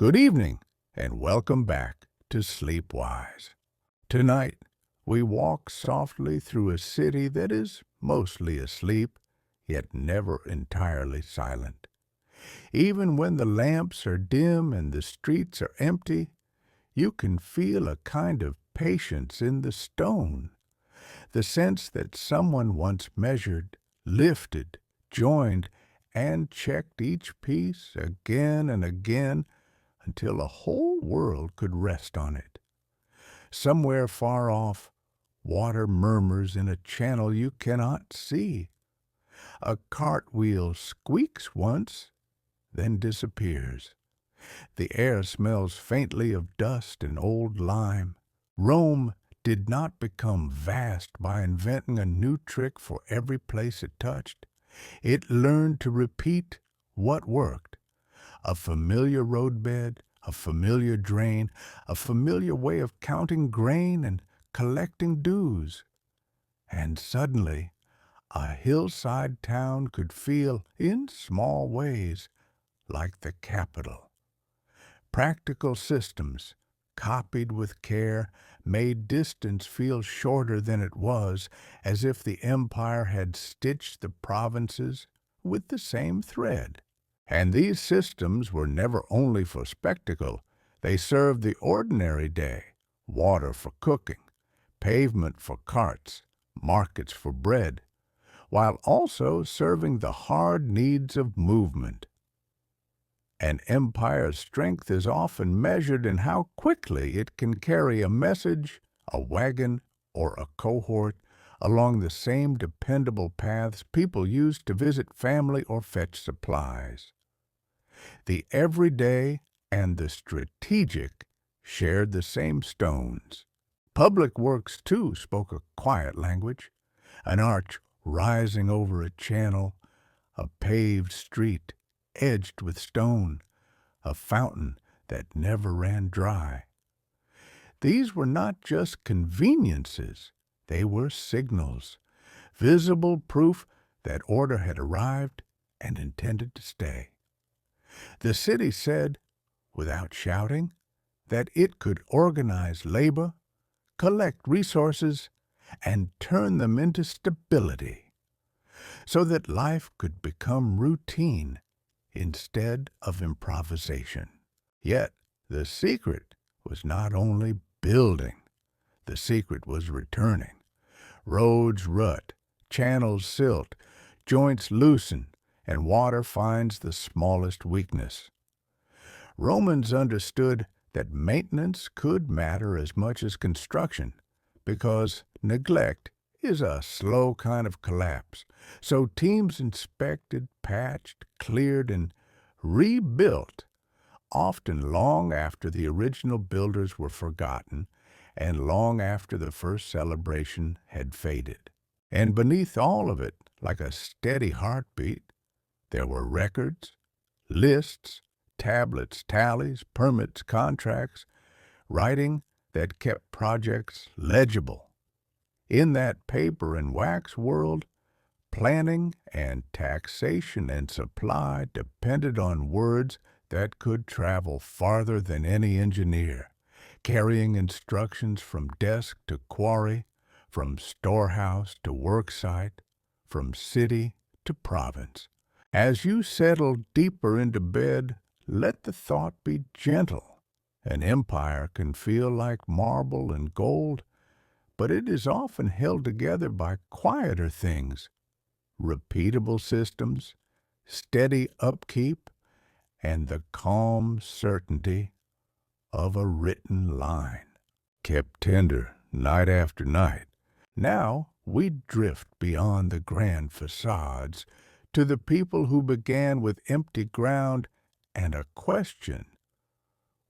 Good evening, and welcome back to SleepWise. Tonight, we walk softly through a city that is mostly asleep, yet never entirely silent. Even when the lamps are dim and the streets are empty, you can feel a kind of patience in the stone, the sense that someone once measured, lifted, joined, and checked each piece again and again until a whole world could rest on it. Somewhere far off, water murmurs in a channel you cannot see. A cartwheel squeaks once, then disappears. The air smells faintly of dust and old lime. Rome did not become vast by inventing a new trick for every place it touched. It learned to repeat what worked. A familiar roadbed, a familiar drain, a familiar way of counting grain and collecting dues. And suddenly, a hillside town could feel, in small ways, like the capital. Practical systems, copied with care, made distance feel shorter than it was, as if the empire had stitched the provinces with the same thread. And these systems were never only for spectacle. They served the ordinary day: water for cooking, pavement for carts, markets for bread, while also serving the hard needs of movement. An empire's strength is often measured in how quickly it can carry a message, a wagon, or a cohort along the same dependable paths people use to visit family or fetch supplies. The everyday and the strategic shared the same stones. Public works, too, spoke a quiet language: an arch rising over a channel, a paved street edged with stone, a fountain that never ran dry. These were not just conveniences, they were signals, visible proof that order had arrived and intended to stay. The city said, without shouting, that it could organize labor, collect resources, and turn them into stability, so that life could become routine instead of improvisation. Yet the secret was not only building. The secret was returning. Roads rut, channels silt, joints loosen, and water finds the smallest weakness. Romans understood that maintenance could matter as much as construction, because neglect is a slow kind of collapse. So teams inspected, patched, cleared, and rebuilt, often long after the original builders were forgotten and long after the first celebration had faded. And beneath all of it, like a steady heartbeat, there were records, lists, tablets, tallies, permits, contracts, writing that kept projects legible. In that paper and wax world, planning and taxation and supply depended on words that could travel farther than any engineer, carrying instructions from desk to quarry, from storehouse to worksite, from city to province. As you settle deeper into bed, let the thought be gentle. An empire can feel like marble and gold, but it is often held together by quieter things: repeatable systems, steady upkeep, and the calm certainty of a written line, kept tender night after night. Now we drift beyond the grand facades to the people who began with empty ground and a question: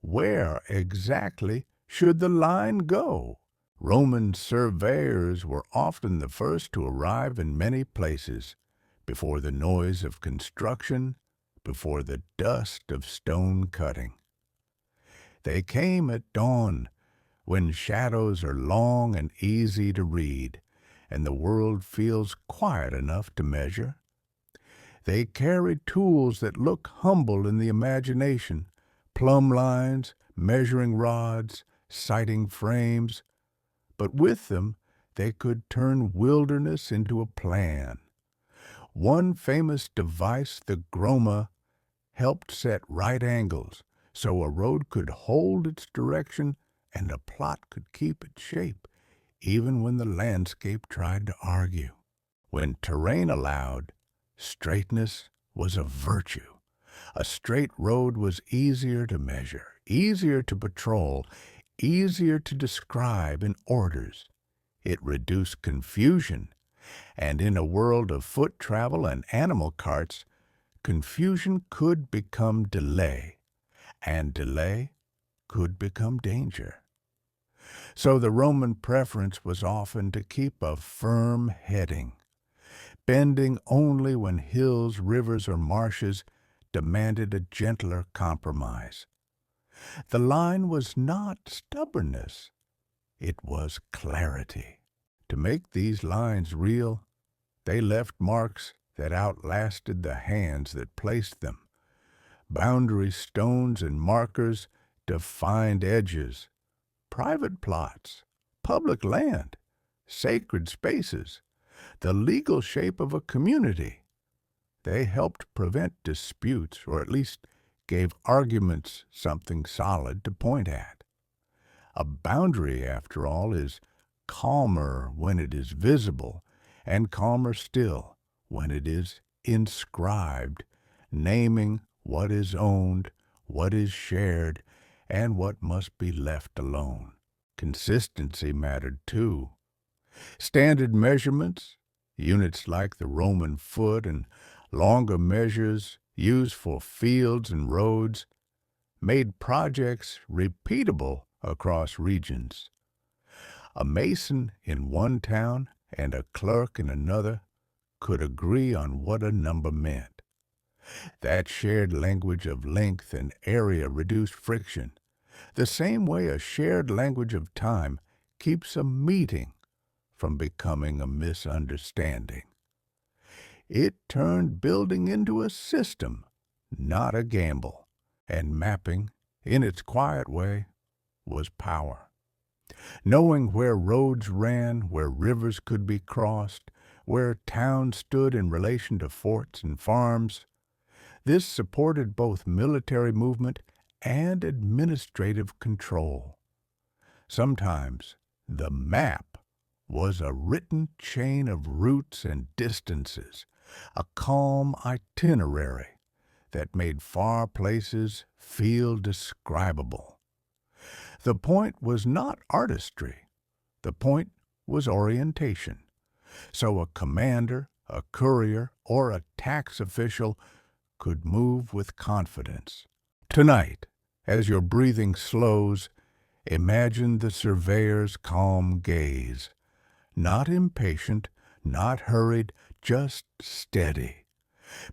where exactly should the line go? Roman surveyors were often the first to arrive in many places, before the noise of construction, before the dust of stone cutting. They came at dawn, when shadows are long and easy to read, and the world feels quiet enough to measure. They carried tools that look humble in the imagination, plumb lines, measuring rods, sighting frames, but with them they could turn wilderness into a plan. One famous device, the groma, helped set right angles so a road could hold its direction and a plot could keep its shape, even when the landscape tried to argue. When terrain allowed, straightness was a virtue. A straight road was easier to measure, easier to patrol, easier to describe in orders. It reduced confusion, and in a world of foot travel and animal carts, confusion could become delay, and delay could become danger. So the Roman preference was often to keep a firm heading, bending only when hills, rivers, or marshes demanded a gentler compromise. The line was not stubbornness, it was clarity. To make these lines real, they left marks that outlasted the hands that placed them. Boundary stones and markers defined edges, private plots, public land, sacred spaces, the legal shape of a community. They helped prevent disputes, or at least gave arguments something solid to point at. A boundary, after all, is calmer when it is visible, and calmer still when it is inscribed, naming what is owned, what is shared, and what must be left alone. Consistency mattered too. Standard measurements, units like the Roman foot and longer measures used for fields and roads, made projects repeatable across regions. A mason in one town and a clerk in another could agree on what a number meant. That shared language of length and area reduced friction, the same way a shared language of time keeps a meeting from becoming a misunderstanding. It turned building into a system, not a gamble, and mapping, in its quiet way, was power. Knowing where roads ran, where rivers could be crossed, where towns stood in relation to forts and farms, this supported both military movement and administrative control. Sometimes the map was a written chain of routes and distances, a calm itinerary that made far places feel describable. The point was not artistry. The point was orientation. So a commander, a courier, or a tax official could move with confidence. Tonight, as your breathing slows, imagine the surveyor's calm gaze. Not impatient, not hurried, just steady.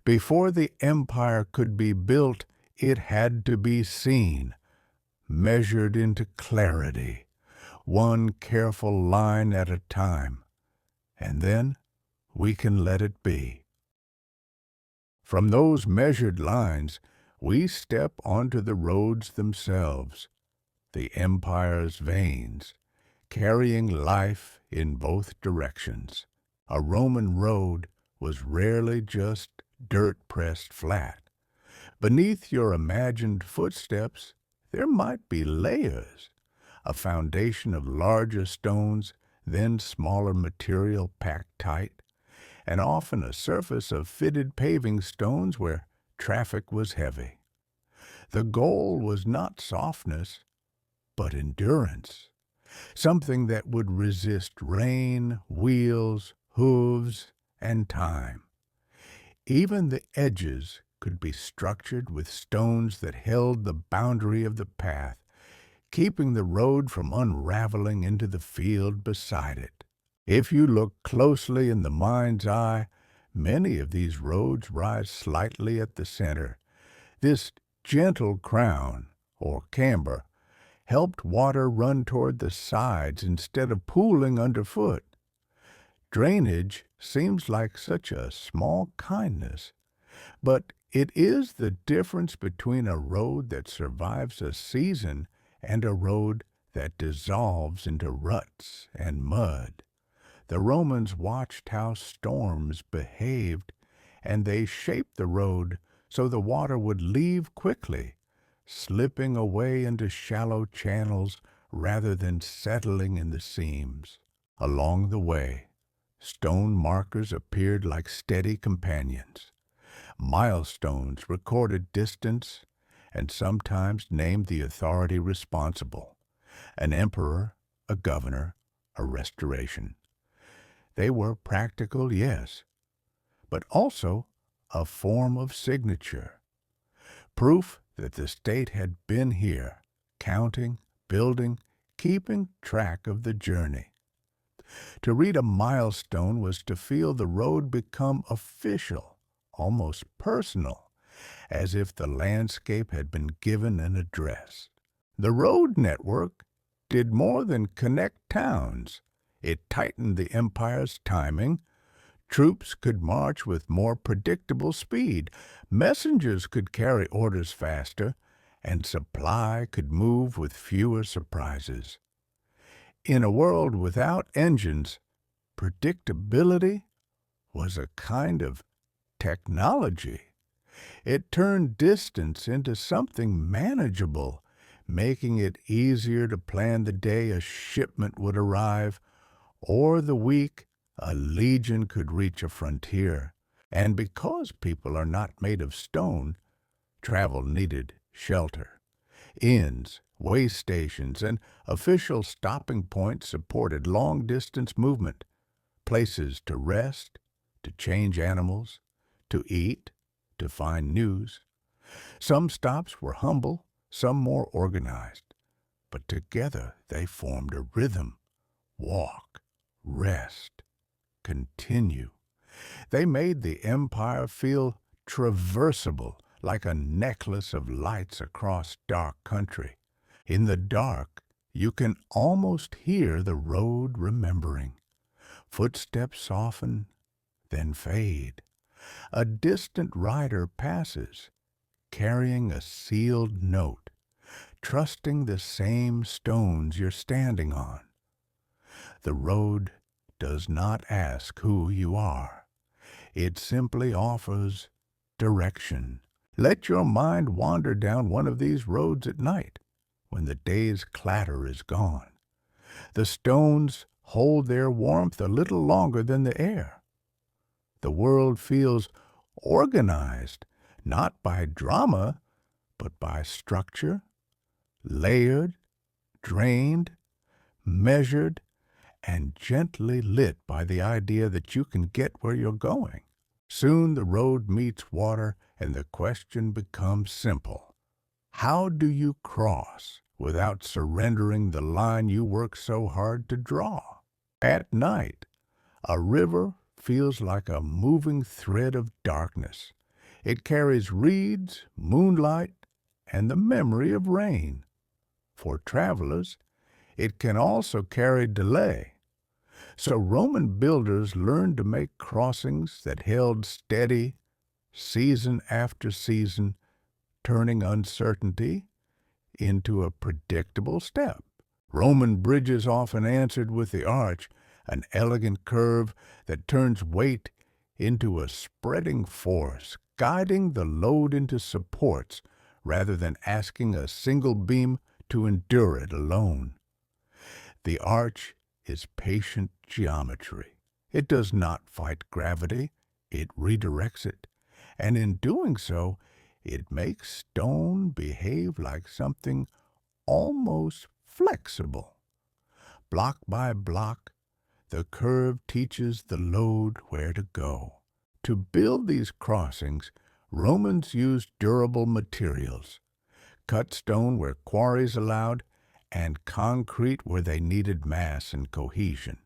Before the empire could be built, it had to be seen, measured into clarity, one careful line at a time, and then we can let it be. From those measured lines, we step onto the roads themselves, the empire's veins, carrying life in both directions. A Roman road was rarely just dirt pressed flat. Beneath your imagined footsteps, there might be layers, a foundation of larger stones, then smaller material packed tight, and often a surface of fitted paving stones where traffic was heavy. The goal was not softness, but endurance, something that would resist rain, wheels, hooves, and time. Even the edges could be structured with stones that held the boundary of the path, keeping the road from unraveling into the field beside it. If you look closely in the mind's eye, many of these roads rise slightly at the center. This gentle crown, or camber, helped water run toward the sides instead of pooling underfoot. Drainage seems like such a small kindness, but It is the difference between a road that survives a season and a road that dissolves into ruts and mud. The Romans watched how storms behaved, and they shaped the road so the water would leave quickly, slipping away into shallow channels rather than settling in the seams. Along the way, stone markers appeared like steady companions. Milestones recorded distance and sometimes named the authority responsible: an emperor, a governor, a restoration. They were practical, yes, but also a form of signature, proof that the state had been here, counting, building, keeping track of the journey. To read a milestone was to feel the road become official, almost personal, as if the landscape had been given an address. The road network did more than connect towns. It tightened the empire's timing. Troops could march with more predictable speed, messengers could carry orders faster, and supply could move with fewer surprises. In a world without engines, predictability was a kind of technology. It turned distance into something manageable, making it easier to plan the day a shipment would arrive or the week a legion could reach a frontier. And because people are not made of stone, travel needed shelter. Inns, way stations, and official stopping points supported long-distance movement, places to rest, to change animals, to eat, to find news. Some stops were humble, some more organized, but together they formed a rhythm: walk, rest, continue. They made the empire feel traversable, like a necklace of lights across dark country. In the dark, you can almost hear the road remembering. Footsteps soften, then fade. A distant rider passes, carrying a sealed note, trusting the same stones you're standing on. The road does not ask who you are. It simply offers direction. Let your mind wander down one of these roads at night, when the day's clatter is gone. The stones hold their warmth a little longer than the air. The world feels organized, not by drama, but by structure, layered, drained, measured, and gently lit by the idea that you can get where you're going. Soon the road meets water, and the question becomes simple. How do you cross without surrendering the line you work so hard to draw? At night, a river feels like a moving thread of darkness. It carries reeds, moonlight, and the memory of rain. For travelers, it can also carry delay. So Roman builders learned to make crossings that held steady, season after season, turning uncertainty into a predictable step. Roman bridges often answered with the arch, an elegant curve that turns weight into a spreading force, guiding the load into supports rather than asking a single beam to endure it alone. The arch is patient geometry. It does not fight gravity, it redirects it, and in doing so, it makes stone behave like something almost flexible. Block by block, the curve teaches the load where to go. To build these crossings, Romans used durable materials, cut stone where quarries allowed, and concrete where they needed mass and cohesion.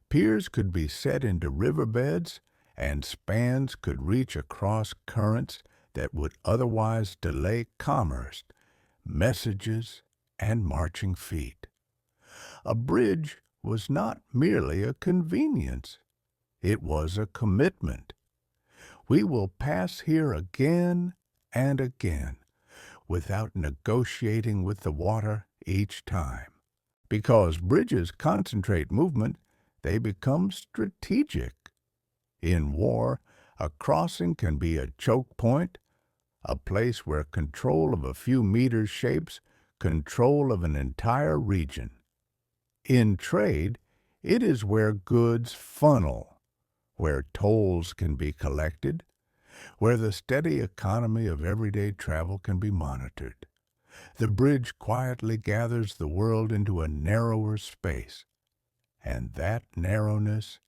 Piers could be set into riverbeds, and spans could reach across currents that would otherwise delay commerce, messages, and marching feet. A bridge was not merely a convenience, it was a commitment. We will pass here again and again without negotiating with the water each time. Because bridges concentrate movement, they become strategic. In war, a crossing can be a choke point, a place where control of a few meters shapes control of an entire region. In trade, it is where goods funnel, where tolls can be collected, where the steady economy of everyday travel can be monitored. The bridge quietly gathers the world into a narrower space, and that narrowness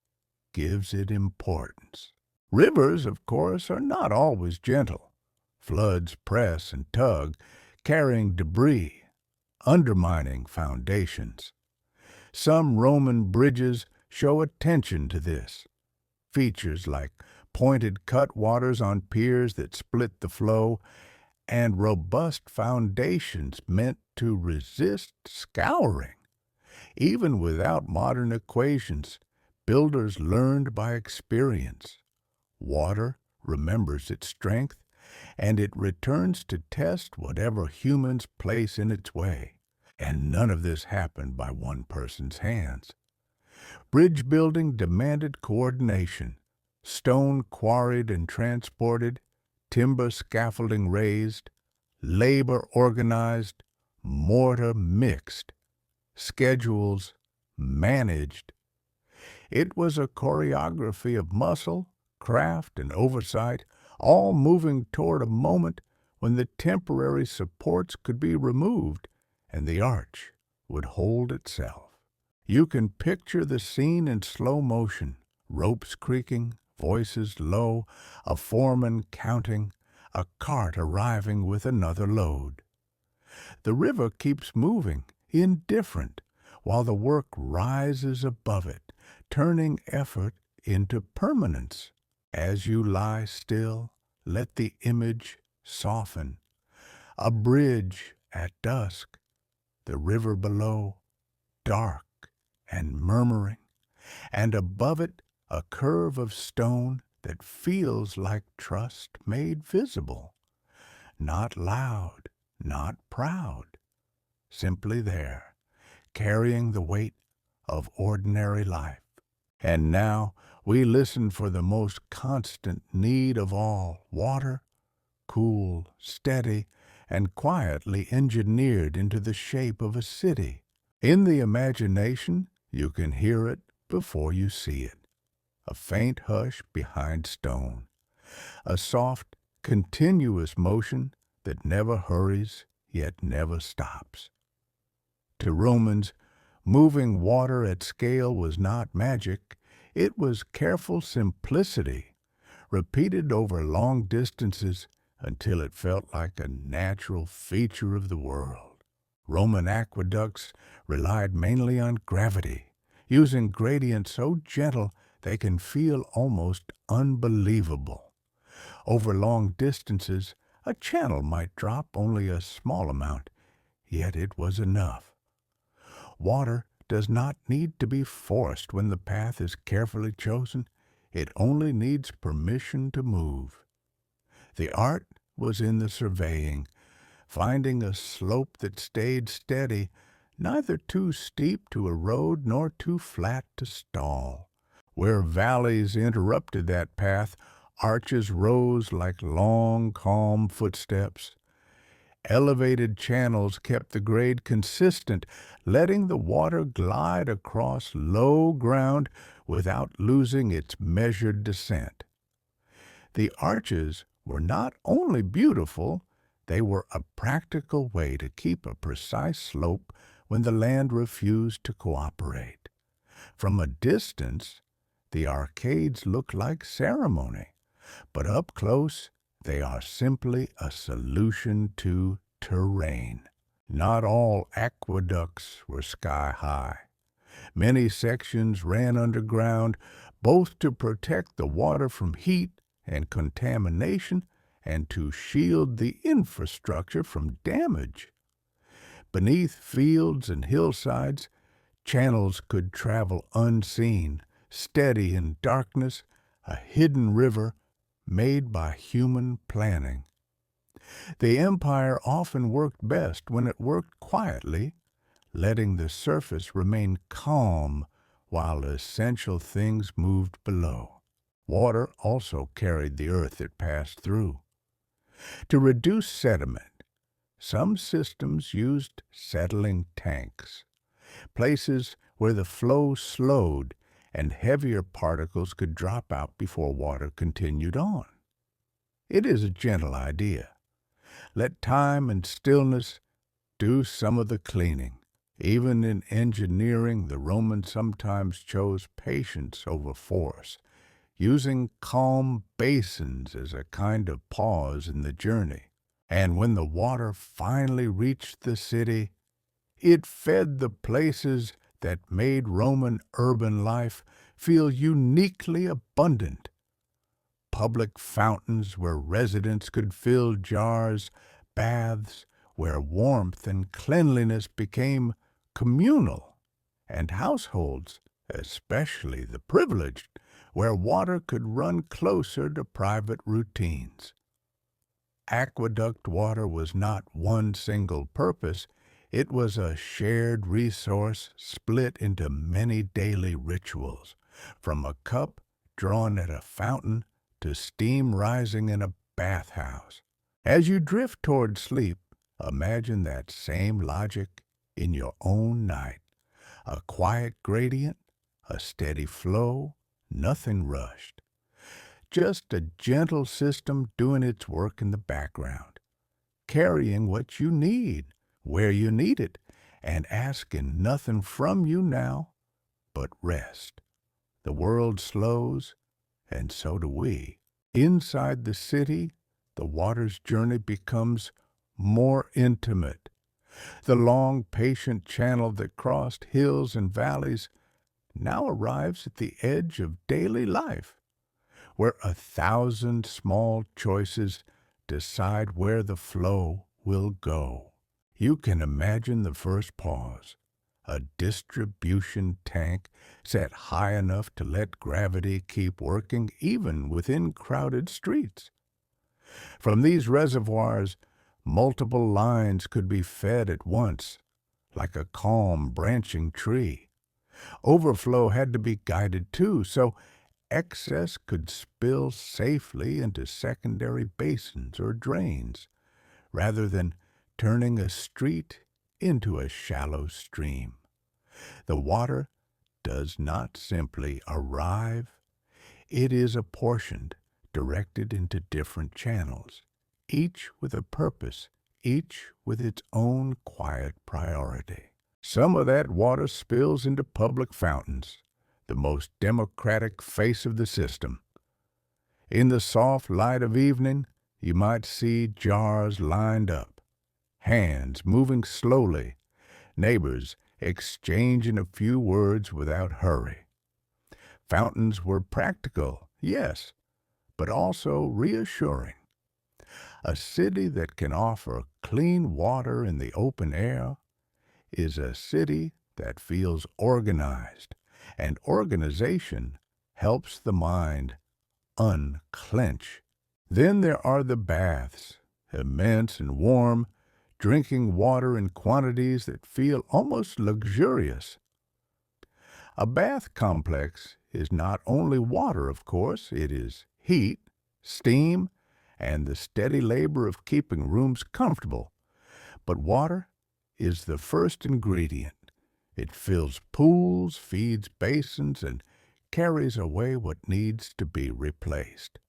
gives it importance. Rivers, of course, are not always gentle. Floods press and tug, carrying debris, undermining foundations. Some Roman bridges show attention to this. Features like pointed cutwaters on piers that split the flow, and robust foundations meant to resist scouring. Even without modern equations, builders learned by experience. Water remembers its strength, and it returns to test whatever humans place in its way. And none of this happened by one person's hands. Bridge building demanded coordination. Stone quarried and transported, timber scaffolding raised, labor organized, mortar mixed, schedules managed. It was a choreography of muscle, craft, and oversight, all moving toward a moment when the temporary supports could be removed and the arch would hold itself. You can picture the scene in slow motion, ropes creaking, voices low, a foreman counting, a cart arriving with another load. The river keeps moving, indifferent, while the work rises above it, turning effort into permanence. As you lie still, let the image soften. A bridge at dusk, the river below, dark and murmuring, and above it a curve of stone that feels like trust made visible. Not loud, not proud, simply there, carrying the weight of ordinary life. And now we listen for the most constant need of all, water, cool, steady, and quietly engineered into the shape of a city. In the imagination, you can hear it before you see it. A faint hush behind stone. A soft, continuous motion that never hurries yet never stops. To Romans, moving water at scale was not magic. It was careful simplicity, repeated over long distances until it felt like a natural feature of the world. Roman aqueducts relied mainly on gravity, using gradients so gentle they can feel almost unbelievable. Over long distances, a channel might drop only a small amount, yet it was enough. Water does not need to be forced when the path is carefully chosen. It only needs permission to move. The art was in the surveying, finding a slope that stayed steady, neither too steep to erode nor too flat to stall. Where valleys interrupted that path, arches rose like long, calm footsteps. Elevated channels kept the grade consistent, letting the water glide across low ground without losing its measured descent. The arches were not only beautiful, they were a practical way to keep a precise slope when the land refused to cooperate. From a distance, the arcades look like ceremony, but up close, they are simply a solution to terrain. Not all aqueducts were sky-high. Many sections ran underground, both to protect the water from heat and contamination and to shield the infrastructure from damage. Beneath fields and hillsides, channels could travel unseen, steady in darkness, a hidden river made by human planning. The empire often worked best when it worked quietly, letting the surface remain calm while essential things moved below. Water also carried the earth it passed through. To reduce sediment, some systems used settling tanks, places where the flow slowed and heavier particles could drop out before water continued on. It is a gentle idea. Let time and stillness do some of the cleaning. Even in engineering, the Romans sometimes chose patience over force, using calm basins as a kind of pause in the journey. And when the water finally reached the city, it fed the places that made Roman urban life feel uniquely abundant. Public fountains where residents could fill jars, baths where warmth and cleanliness became communal, and households, especially the privileged, where water could run closer to private routines. Aqueduct water was not one single purpose, it was a shared resource split into many daily rituals, from a cup drawn at a fountain to steam rising in a bathhouse. As you drift toward sleep, imagine that same logic in your own night. A quiet gradient, a steady flow, nothing rushed. Just a gentle system doing its work in the background, carrying what you need, where you need it, and asking nothing from you now but rest. The world slows, and so do we. Inside the city, the water's journey becomes more intimate. The long, patient channel that crossed hills and valleys now arrives at the edge of daily life, where 1,000 small choices decide where the flow will go. You can imagine the first pause, a distribution tank set high enough to let gravity keep working even within crowded streets. From these reservoirs, multiple lines could be fed at once, like a calm, branching tree. Overflow had to be guided too, so excess could spill safely into secondary basins or drains, rather than turning a street into a shallow stream. The water does not simply arrive, it is apportioned, directed into different channels, each with a purpose, each with its own quiet priority. Some of that water spills into public fountains, the most democratic face of the system. In the soft light of evening, you might see jars lined up, hands moving slowly, neighbors exchanging a few words without hurry. Fountains were practical, yes, but also reassuring. A city that can offer clean water in the open air is a city that feels organized, and organization helps the mind unclench. Then there are the baths, immense and warm, drinking water in quantities that feel almost luxurious. A bath complex is not only water, of course, it is heat, steam, and the steady labor of keeping rooms comfortable. But water is the first ingredient. It fills pools, feeds basins, and carries away what needs to be replaced.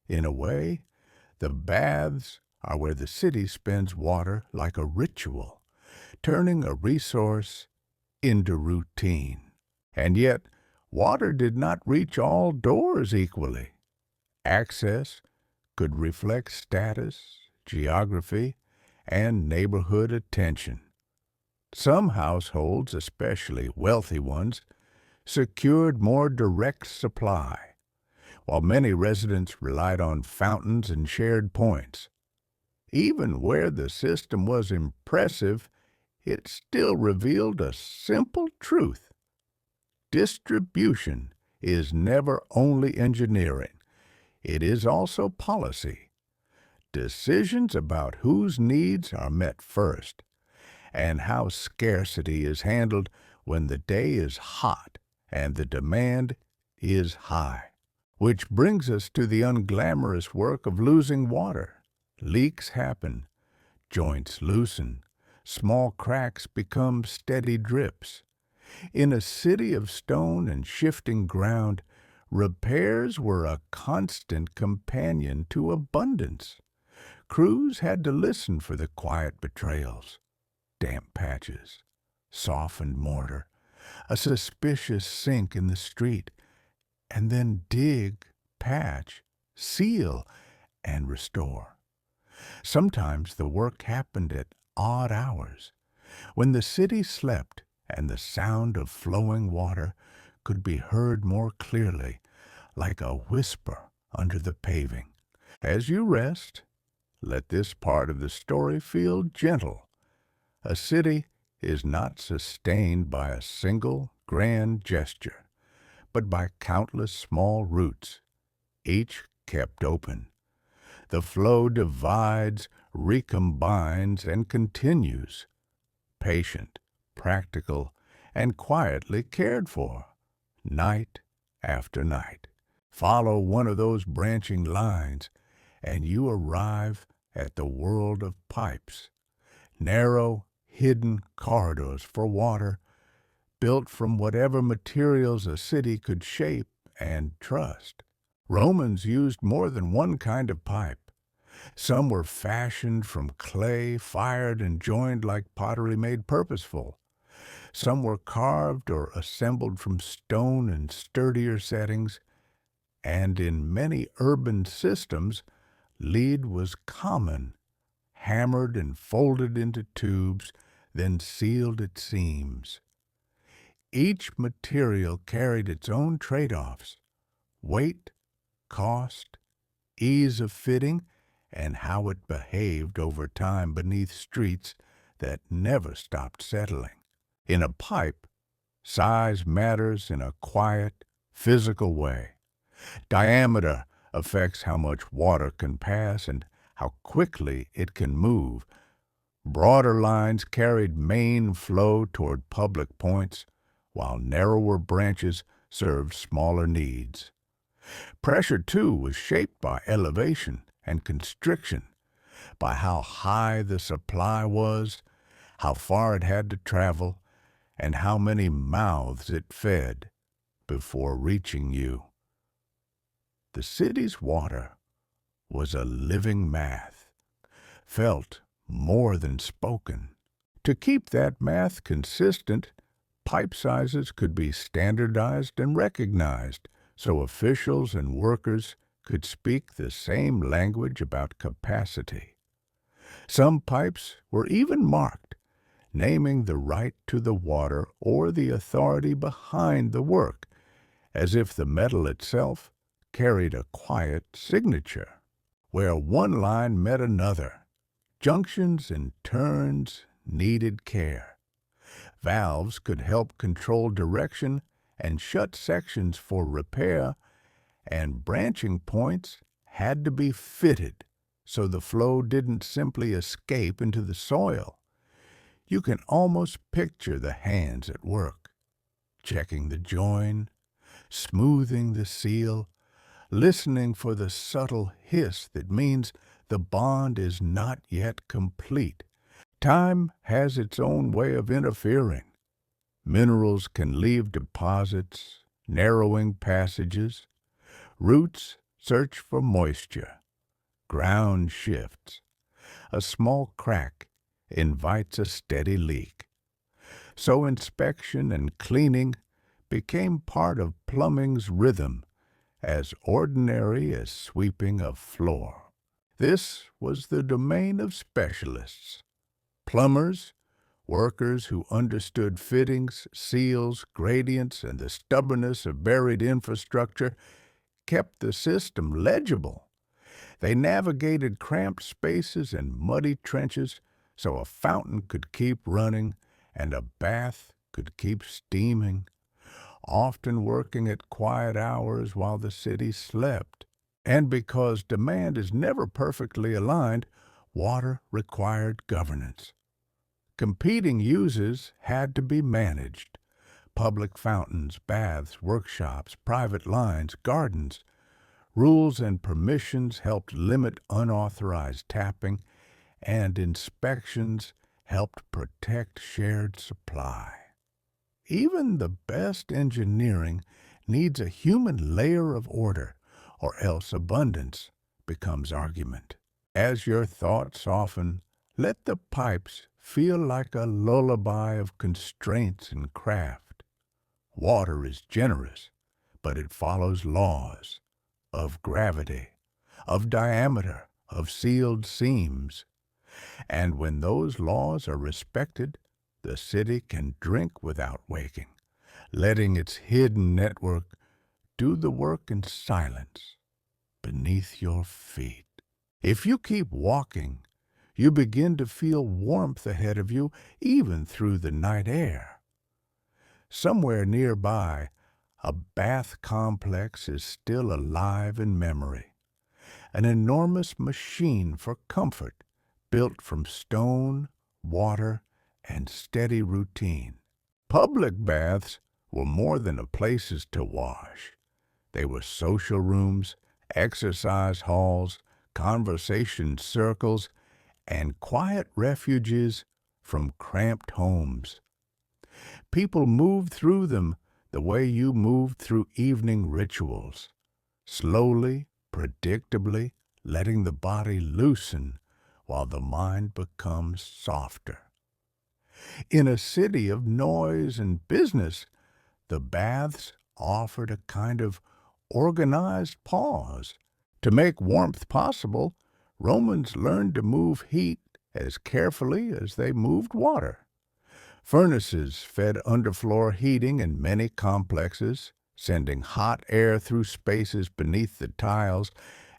In a way, the baths are where the city spends water like a ritual, turning a resource into routine. And yet, water did not reach all doors equally. Access could reflect status, geography, and neighborhood attention. Some households, especially wealthy ones, secured more direct supply, while many residents relied on fountains and shared points. Even where the system was impressive, it still revealed a simple truth. Distribution is never only engineering. It is also policy. Decisions about whose needs are met first and how scarcity is handled when the day is hot and the demand is high. Which brings us to the unglamorous work of losing water. Leaks happen, joints loosen, small cracks become steady drips. In a city of stone and shifting ground, repairs were a constant companion to abundance. Crews had to listen for the quiet betrayals, damp patches, softened mortar, a suspicious sink in the street, and then dig, patch, seal, and restore. Sometimes the work happened at odd hours, when the city slept and the sound of flowing water could be heard more clearly, like a whisper under the paving. As you rest, let this part of the story feel gentle. A city is not sustained by a single grand gesture, but by countless small roots, each kept open. The flow divides, recombines, and continues, patient, practical, and quietly cared for, night after night. Follow one of those branching lines, and you arrive at the world of pipes, narrow, hidden corridors for water, built from whatever materials a city could shape and trust. Romans used more than one kind of pipe. Some were fashioned from clay, fired and joined like pottery made purposeful. Some were carved or assembled from stone in sturdier settings, and in many urban systems, lead was common, hammered and folded into tubes, then sealed at seams. Each material carried its own trade-offs: weight, cost, ease of fitting, and how it behaved over time beneath streets that never stopped settling. In a pipe, size matters in a quiet, physical way. Diameter affects how much water can pass and how quickly it can move. Broader lines carried main flow toward public points, while narrower branches served smaller needs. Pressure, too, was shaped by elevation and constriction, by how high the supply was, how far it had to travel, and how many mouths it fed before reaching you. The city's water was a living math, felt more than spoken. To keep that math consistent, pipe sizes could be standardized and recognized, so officials and workers could speak the same language about capacity. Some pipes were even marked, naming the right to the water or the authority behind the work, as if the metal itself carried a quiet signature. Where one line met another, junctions and turns needed care. Valves could help control direction and shut sections for repair, and branching points had to be fitted so the flow didn't simply escape into the soil. You can almost picture the hands at work, checking the join, smoothing the seal, listening for the subtle hiss that means the bond is not yet complete. Time has its own way of interfering. Minerals can leave deposits, narrowing passages. Roots search for moisture. Ground shifts. A small crack invites a steady leak. So inspection and cleaning became part of plumbing's rhythm, as ordinary as sweeping a floor. This was the domain of specialists. Plumbers, workers who understood fittings, seals, gradients, and the stubbornness of buried infrastructure, kept the system legible. They navigated cramped spaces and muddy trenches so a fountain could keep running and a bath could keep steaming, often working at quiet hours while the city slept. And because demand is never perfectly aligned, water required governance. Competing uses had to be managed. Public fountains, baths, workshops, private lines, gardens. Rules and permissions helped limit unauthorized tapping, and inspections helped protect shared supply. Even the best engineering needs a human layer of order, or else abundance becomes argument. As your thoughts soften, let the pipes feel like a lullaby of constraints and craft. Water is generous, but it follows laws of gravity, of diameter, of sealed seams. And when those laws are respected, the city can drink without waking, letting its hidden network do the work in silence beneath your feet. If you keep walking, you begin to feel warmth ahead of you, even through the night air. Somewhere nearby, a bath complex is still alive in memory, an enormous machine for comfort built from stone, water, and steady routine. Public baths were more than places to wash. They were social rooms, exercise halls, conversation circles, and quiet refuges from cramped homes. People moved through them the way you moved through evening rituals, slowly, predictably, letting the body loosen while the mind becomes softer. In a city of noise and business, the baths offered a kind of organized pause. To make warmth possible, Romans learned to move heat as carefully as they moved water. Furnaces fed underfloor heating in many complexes, sending hot air through spaces beneath the tiles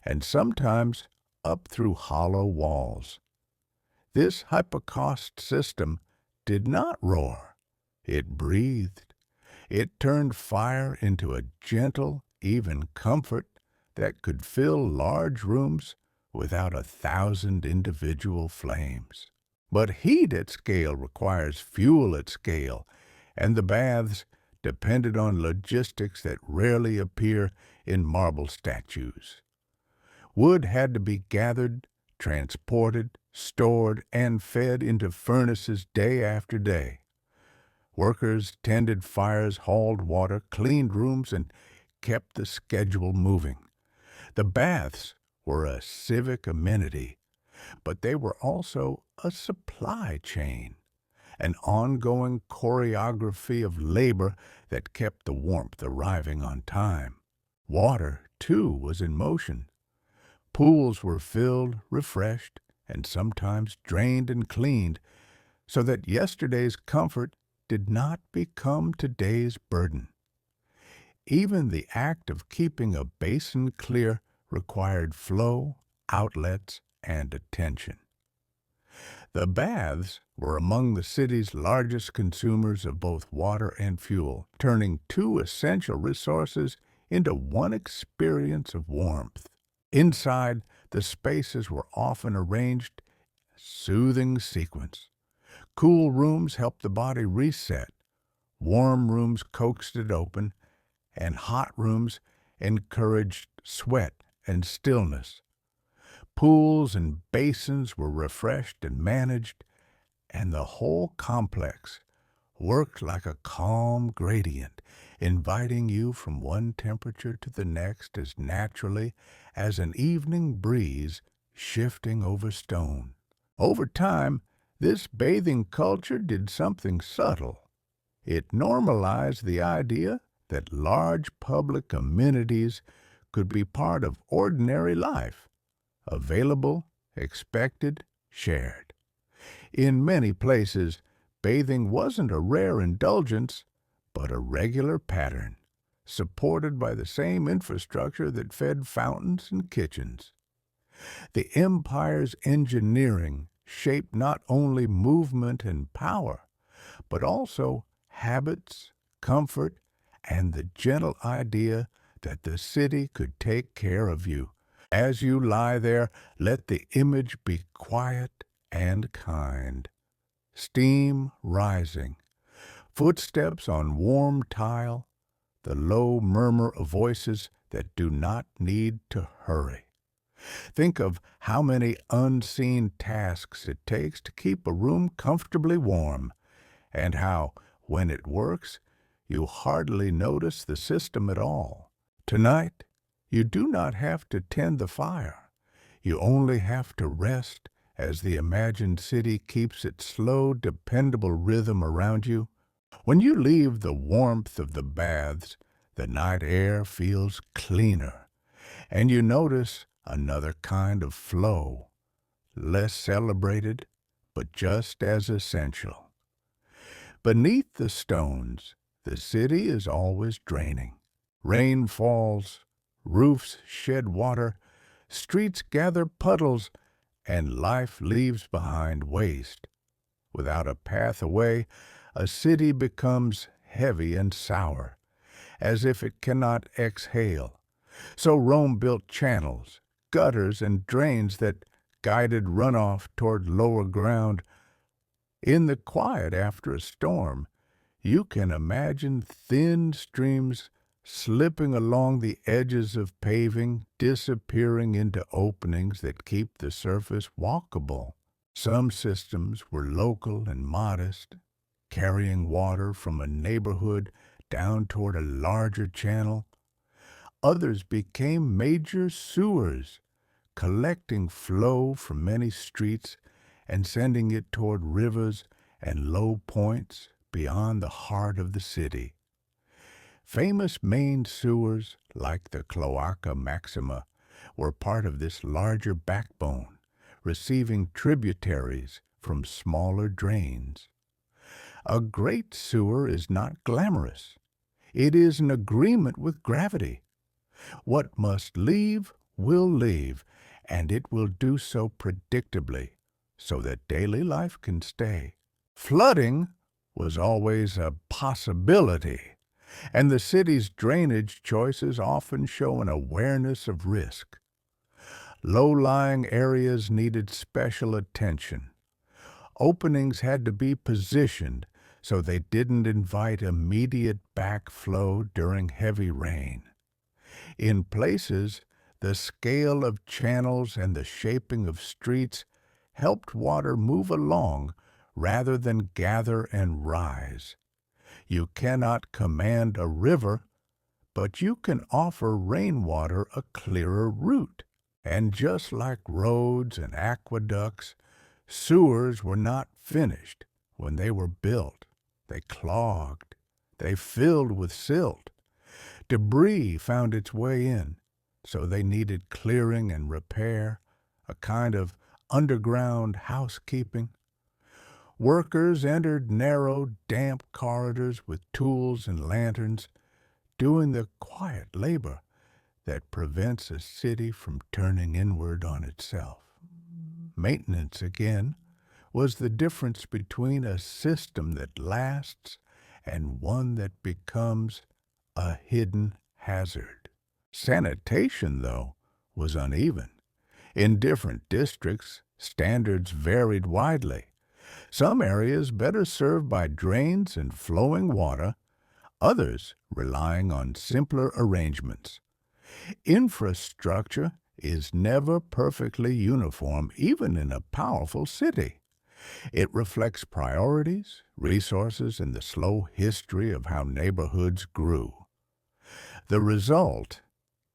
and sometimes up through hollow walls. This hypocaust system did not roar. It breathed. It turned fire into a gentle, even comfort that could fill large rooms without 1,000 individual flames. But heat at scale requires fuel at scale, and the baths depended on logistics that rarely appear in marble statues. Wood had to be gathered, transported, stored, and fed into furnaces day after day. Workers tended fires, hauled water, cleaned rooms, and kept the schedule moving. The baths were a civic amenity, but they were also a supply chain, an ongoing choreography of labor that kept the warmth arriving on time. Water, too, was in motion. Pools were filled, refreshed, and sometimes drained and cleaned, so that yesterday's comfort did not become today's burden. Even the act of keeping a basin clear required flow, outlets, and attention. The baths were among the city's largest consumers of both water and fuel, turning two essential resources into one experience of warmth. Inside, the spaces were often arranged in a soothing sequence. Cool rooms helped the body reset, warm rooms coaxed it open, and hot rooms encouraged sweat and stillness. Pools and basins were refreshed and managed, and the whole complex worked like a calm gradient, inviting you from one temperature to the next as naturally as an evening breeze shifting over stone. Over time, this bathing culture did something subtle. It normalized the idea that large public amenities could be part of ordinary life, available, expected, shared. In many places, bathing wasn't a rare indulgence, but a regular pattern, supported by the same infrastructure that fed fountains and kitchens. The empire's engineering shaped not only movement and power, but also habits, comfort, and the gentle idea that the city could take care of you As you lie there, let the image be quiet and kind. Steam rising, footsteps on warm tile, the low murmur of voices that do not need to hurry. Think of how many unseen tasks it takes to keep a room comfortably warm, and how, when it works, you hardly notice the system at all. Tonight, you do not have to tend the fire. You only have to rest as the imagined city keeps its slow, dependable rhythm around you. When you leave the warmth of the baths, the night air feels cleaner, and you notice another kind of flow, less celebrated, but just as essential. Beneath the stones, the city is always draining. Rain falls, roofs shed water, streets gather puddles, and life leaves behind waste. Without a path away, a city becomes heavy and sour, as if it cannot exhale. So Rome built channels, gutters, and drains that guided runoff toward lower ground. In the quiet after a storm, you can imagine thin streams slipping along the edges of paving, disappearing into openings that keep the surface walkable. Some systems were local and modest, carrying water from a neighborhood down toward a larger channel. Others became major sewers, collecting flow from many streets and sending it toward rivers and low points beyond the heart of the city. Famous main sewers, like the Cloaca Maxima, were part of this larger backbone, receiving tributaries from smaller drains. A great sewer is not glamorous. It is an agreement with gravity. What must leave will leave, and it will do so predictably, so that daily life can stay. Flooding was always a possibility, and the city's drainage choices often show an awareness of risk. Low-lying areas needed special attention. Openings had to be positioned so they didn't invite immediate backflow during heavy rain. In places, the scale of channels and the shaping of streets helped water move along rather than gather and rise. You cannot command a river, but you can offer rainwater a clearer route. And just like roads and aqueducts, sewers were not finished when they were built. They clogged. They filled with silt. Debris found its way in, so they needed clearing and repair, a kind of underground housekeeping. Workers entered narrow, damp corridors with tools and lanterns, doing the quiet labor that prevents a city from turning inward on itself. Maintenance, again, was the difference between a system that lasts and one that becomes a hidden hazard. Sanitation, though, was uneven. In different districts, standards varied widely. Some areas better served by drains and flowing water, others relying on simpler arrangements. Infrastructure is never perfectly uniform, even in a powerful city. It reflects priorities, resources, and the slow history of how neighborhoods grew. The result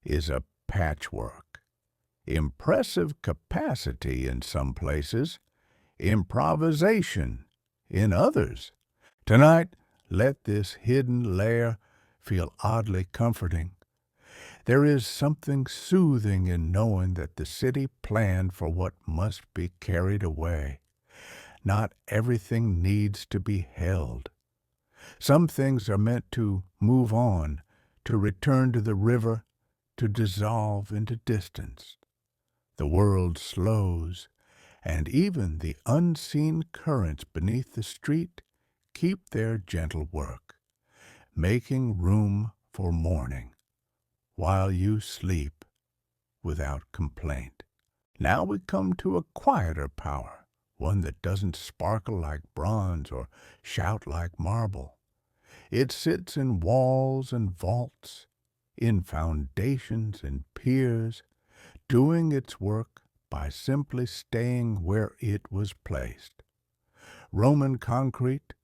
is a patchwork. Impressive capacity in some places, improvisation in others. Tonight, let this hidden layer feel oddly comforting. There is something soothing in knowing that the city planned for what must be carried away. Not everything needs to be held. Some things are meant to move on, to return to the river, to dissolve into distance. The world slows, and even the unseen currents beneath the street keep their gentle work, making room for morning while you sleep without complaint. Now we come to a quieter power, one that doesn't sparkle like bronze or shout like marble. It sits in walls and vaults, in foundations and piers, doing its work by simply staying where it was placed. Roman concrete,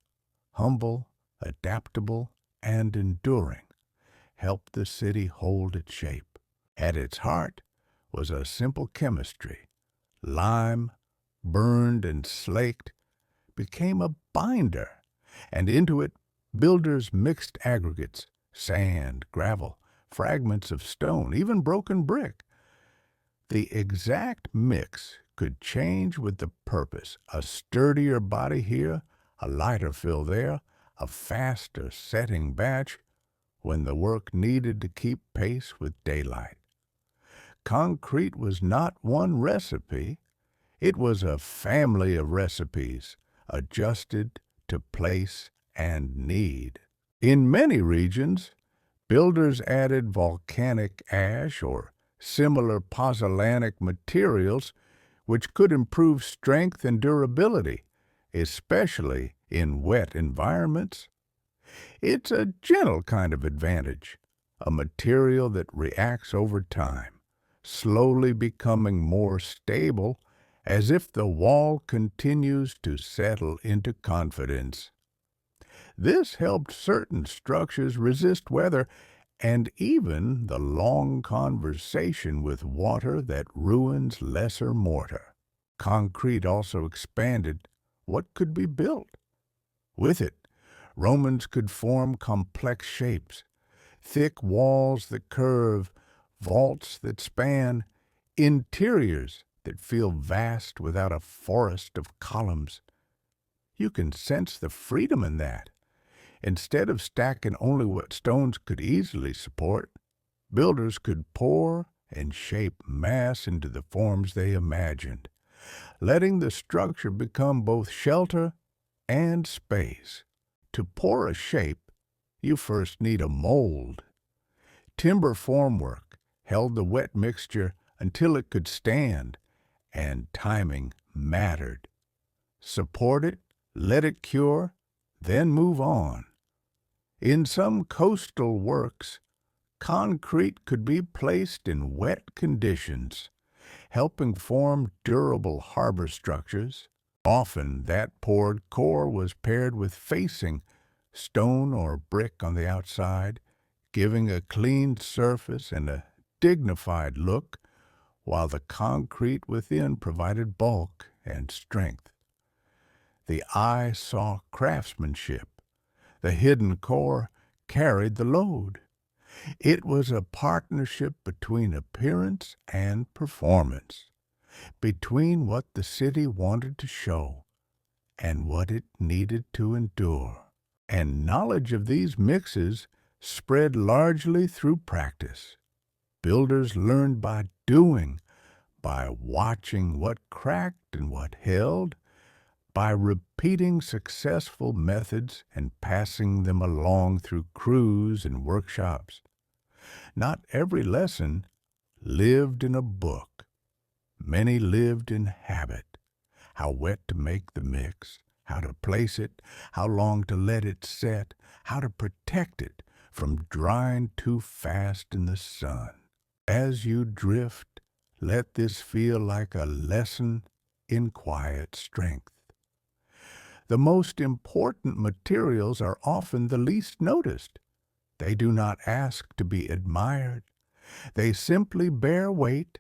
humble, adaptable, and enduring, helped the city hold its shape. At its heart was a simple chemistry. Lime, burned and slaked, became a binder, and into it builders mixed aggregates, sand, gravel, fragments of stone, even broken brick. The exact mix could change with the purpose: a sturdier body here, a lighter fill there, a faster setting batch, when the work needed to keep pace with daylight. Concrete was not one recipe, it was a family of recipes, adjusted to place and need. In many regions, builders added volcanic ash or similar pozzolanic materials which could improve strength and durability, especially in wet environments. It's a gentle kind of advantage, a material that reacts over time, slowly becoming more stable as if the wall continues to settle into confidence. This helped certain structures resist weather and even the long conversation with water that ruins lesser mortar. Concrete also expanded what could be built. With it, Romans could form complex shapes, thick walls that curve, vaults that span, interiors that feel vast without a forest of columns. You can sense the freedom in that. Instead of stacking only what stones could easily support, builders could pour and shape mass into the forms they imagined, letting the structure become both shelter and space. To pour a shape, you first need a mold. Timber formwork held the wet mixture until it could stand, and timing mattered. Support it, let it cure, then move on. In some coastal works, concrete could be placed in wet conditions, helping form durable harbor structures. Often that poured core was paired with facing, stone or brick on the outside, giving a clean surface and a dignified look, while the concrete within provided bulk and strength. The eye saw craftsmanship. The hidden core carried the load. It was a partnership between appearance and performance, between what the city wanted to show and what it needed to endure. And knowledge of these mixes spread largely through practice. Builders learned by doing, by watching what cracked and what held, by repeating successful methods and passing them along through crews and workshops. Not every lesson lived in a book. Many lived in habit. How wet to make the mix, how to place it, how long to let it set, how to protect it from drying too fast in the sun. As you drift, let this feel like a lesson in quiet strength. The most important materials are often the least noticed. They do not ask to be admired. They simply bear weight,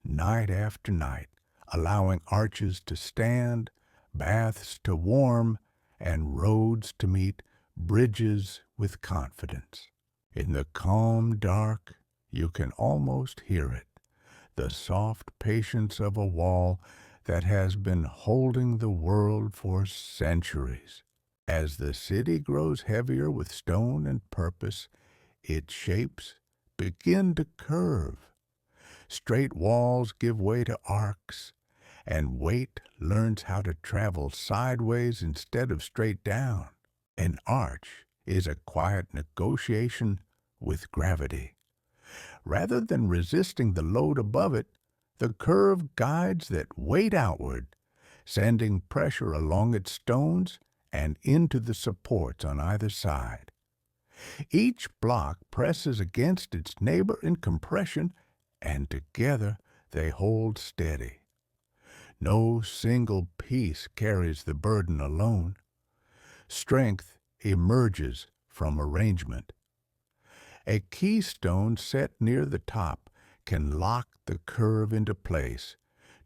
night after night, allowing arches to stand, baths to warm, and roads to meet bridges with confidence. In the calm dark, you can almost hear it, the soft patience of a wall that has been holding the world for centuries. As the city grows heavier with stone and purpose, its shapes begin to curve. Straight walls give way to arcs, and weight learns how to travel sideways instead of straight down. An arch is a quiet negotiation with gravity. Rather than resisting the load above it, the curve guides that weight outward, sending pressure along its stones and into the supports on either side. Each block presses against its neighbor in compression, and together they hold steady. No single piece carries the burden alone. Strength emerges from arrangement. A keystone set near the top can lock the curve into place,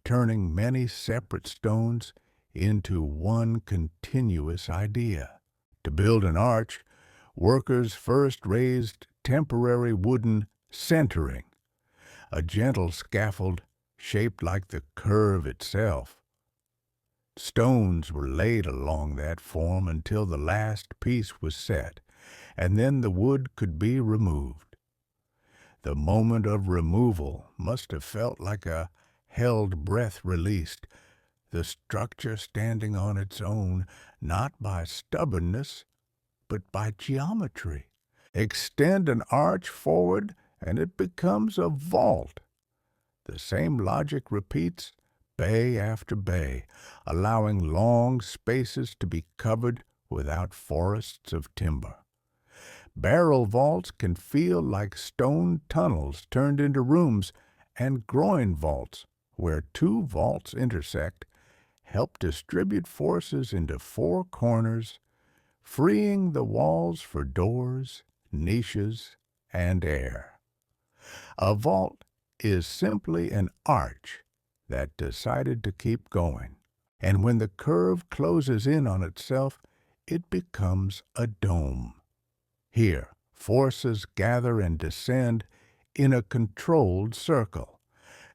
turning many separate stones into one continuous idea. To build an arch, workers first raised temporary wooden centering, a gentle scaffold shaped like the curve itself. Stones were laid along that form until the last piece was set, and then the wood could be removed. The moment of removal must have felt like a held breath released, the structure standing on its own, not by stubbornness, but by geometry. Extend an arch forward, and it becomes a vault. The same logic repeats bay after bay, allowing long spaces to be covered without forests of timber. Barrel vaults can feel like stone tunnels turned into rooms, and groin vaults, where two vaults intersect, help distribute forces into four corners, freeing the walls for doors, niches, and air. A vault is simply an arch that decided to keep going, and when the curve closes in on itself, it becomes a dome. Here, forces gather and descend in a controlled circle,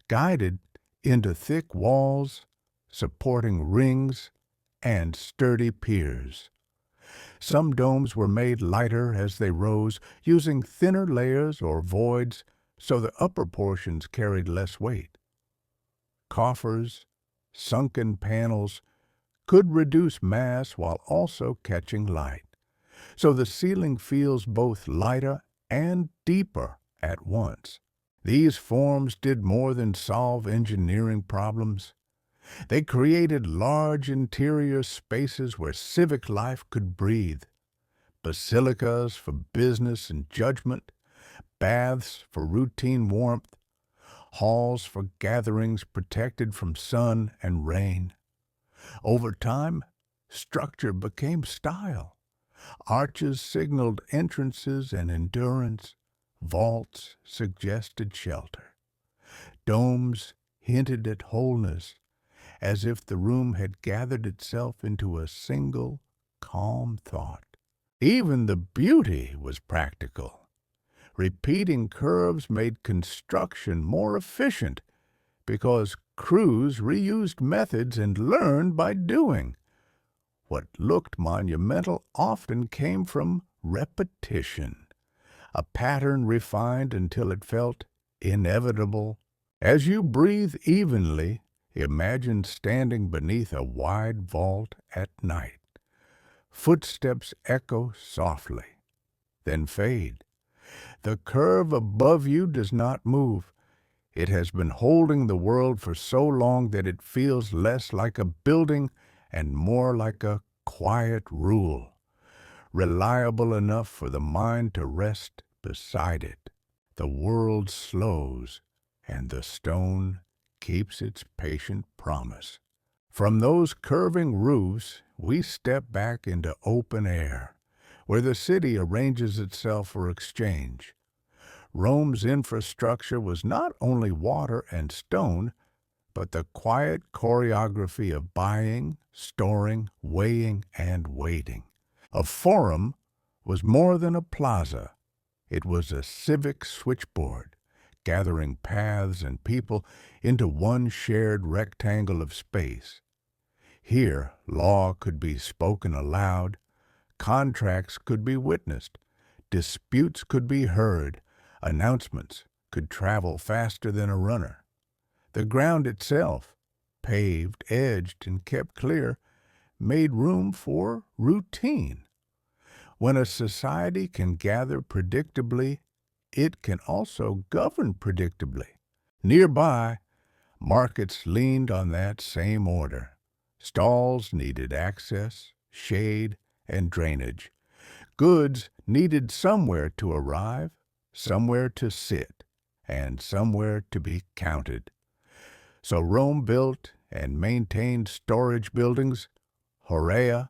guided into thick walls, supporting rings, and sturdy piers. Some domes were made lighter as they rose, using thinner layers or voids so the upper portions carried less weight. Coffers, sunken panels could reduce mass while also catching light, so the ceiling feels both lighter and deeper at once. These forms did more than solve engineering problems. They created large interior spaces where civic life could breathe. Basilicas for business and judgment, baths for routine warmth, halls for gatherings protected from sun and rain. Over time, structure became style. Arches signaled entrances and endurance. Vaults suggested shelter. Domes hinted at wholeness, as if the room had gathered itself into a single, calm thought. Even the beauty was practical. Repeating curves made construction more efficient because crews reused methods and learned by doing. What looked monumental often came from repetition, a pattern refined until it felt inevitable. As you breathe evenly, imagine standing beneath a wide vault at night. Footsteps echo softly, then fade. The curve above you does not move. It has been holding the world for so long that it feels less like a building and more like a quiet rule, reliable enough for the mind to rest beside it. The world slows, and the stone keeps its patient promise. From those curving roofs, we step back into open air, where the city arranges itself for exchange. Rome's infrastructure was not only water and stone, but the quiet choreography of buying, storing, weighing, and waiting. A forum was more than a plaza. It was a civic switchboard, gathering paths and people into one shared rectangle of space. Here, law could be spoken aloud, contracts could be witnessed, disputes could be heard, announcements could travel faster than a runner. The ground itself, paved, edged, and kept clear, made room for routine. When a society can gather predictably, it can also govern predictably. Nearby, markets leaned on that same order. Stalls needed access, shade, and drainage. Goods needed somewhere to arrive, somewhere to sit, and somewhere to be counted. So Rome built and maintained storage buildings, horea,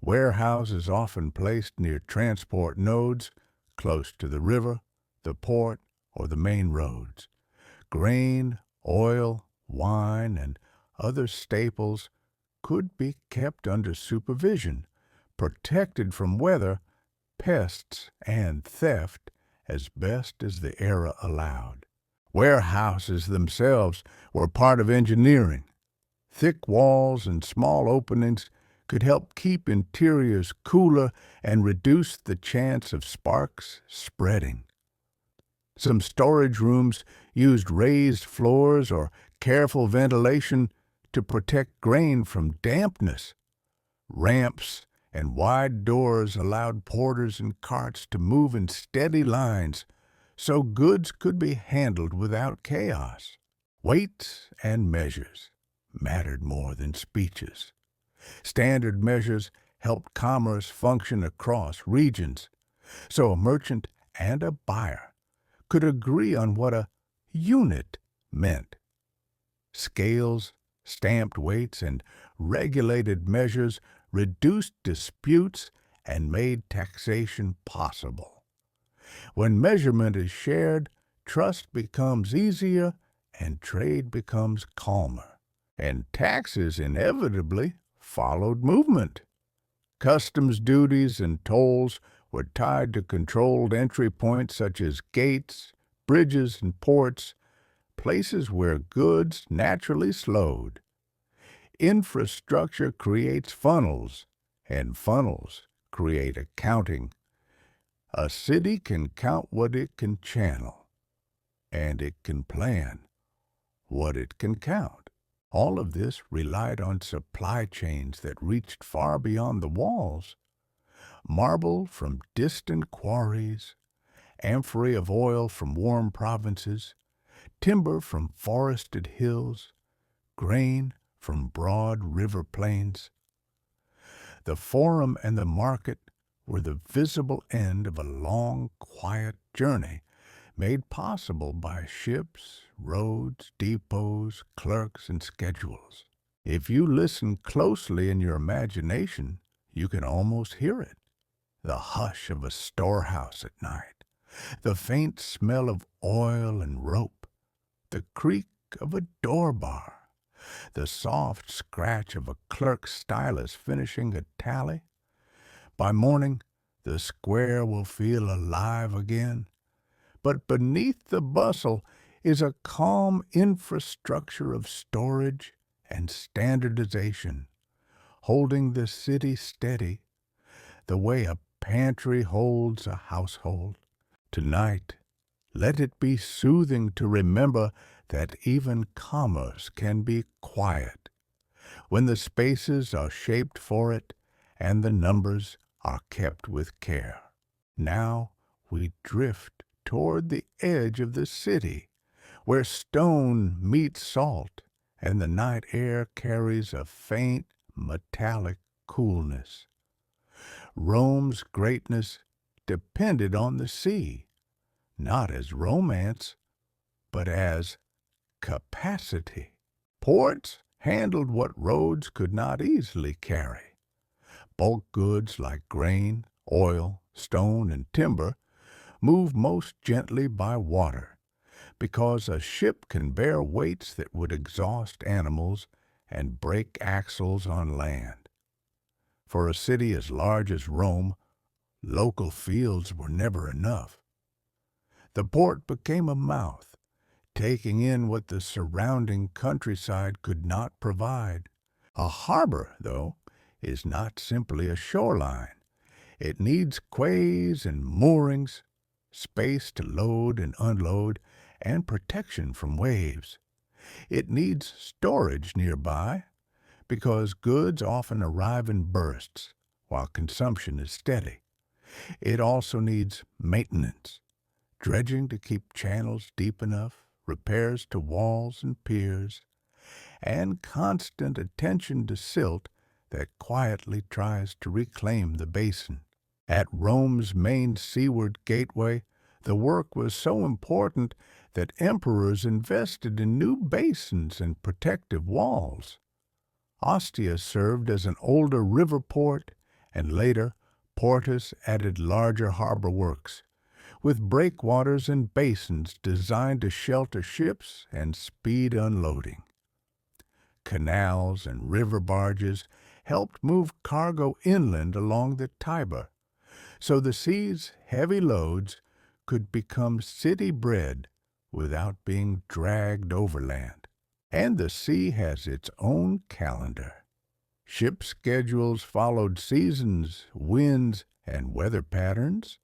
warehouses often placed near transport nodes, close to the river, the port, or the main roads. Grain, oil, wine, and other staples could be kept under supervision, protected from weather, pests, and theft as best as the era allowed. Warehouses themselves were part of engineering. Thick walls and small openings could help keep interiors cooler and reduce the chance of sparks spreading. Some storage rooms used raised floors or careful ventilation to protect grain from dampness. Ramps and wide doors allowed porters and carts to move in steady lines so goods could be handled without chaos. Weights and measures mattered more than speeches. Standard measures helped commerce function across regions, so a merchant and a buyer could agree on what a unit meant. Scales, stamped weights, and regulated measures reduced disputes and made taxation possible. When measurement is shared, trust becomes easier and trade becomes calmer. And taxes inevitably followed movement. Customs duties and tolls were tied to controlled entry points such as gates, bridges, and ports, places where goods naturally slowed. Infrastructure creates funnels, and funnels create accounting. A city can count what it can channel, and it can plan what it can count. All of this relied on supply chains that reached far beyond the walls. Marble from distant quarries, amphorae of oil from warm provinces, timber from forested hills, grain from broad river plains. The forum and the market were the visible end of a long, quiet journey made possible by ships, roads, depots, clerks, and schedules. If you listen closely in your imagination, you can almost hear it. The hush of a storehouse at night, the faint smell of oil and rope, the creak of a door bar, the soft scratch of a clerk's stylus finishing a tally. By morning, the square will feel alive again. But beneath the bustle is a calm infrastructure of storage and standardization, holding the city steady the way a pantry holds a household. Tonight, let it be soothing to remember that even commerce can be quiet when the spaces are shaped for it and the numbers are kept with care. Now we drift toward the edge of the city, where stone meets salt and the night air carries a faint metallic coolness. Rome's greatness depended on the sea, not as romance, but as capacity. Ports handled what roads could not easily carry. Bulk goods like grain, oil, stone, and timber move most gently by water, because a ship can bear weights that would exhaust animals and break axles on land. For a city as large as Rome, local fields were never enough. The port became a mouth, taking in what the surrounding countryside could not provide. A harbor, though, is not simply a shoreline. It needs quays and moorings, space to load and unload, and protection from waves. It needs storage nearby, because goods often arrive in bursts, while consumption is steady. It also needs maintenance. dredging to keep channels deep enough, repairs to walls and piers, and constant attention to silt that quietly tries to reclaim the basin. At Rome's main seaward gateway, the work was so important that emperors invested in new basins and protective walls. Ostia served as an older river port, and later Portus added larger harbor works, with breakwaters and basins designed to shelter ships and speed unloading. Canals and river barges helped move cargo inland along the Tiber, so the sea's heavy loads could become city-bred without being dragged overland. And the sea has its own calendar. Ship schedules followed seasons, winds, and weather patterns.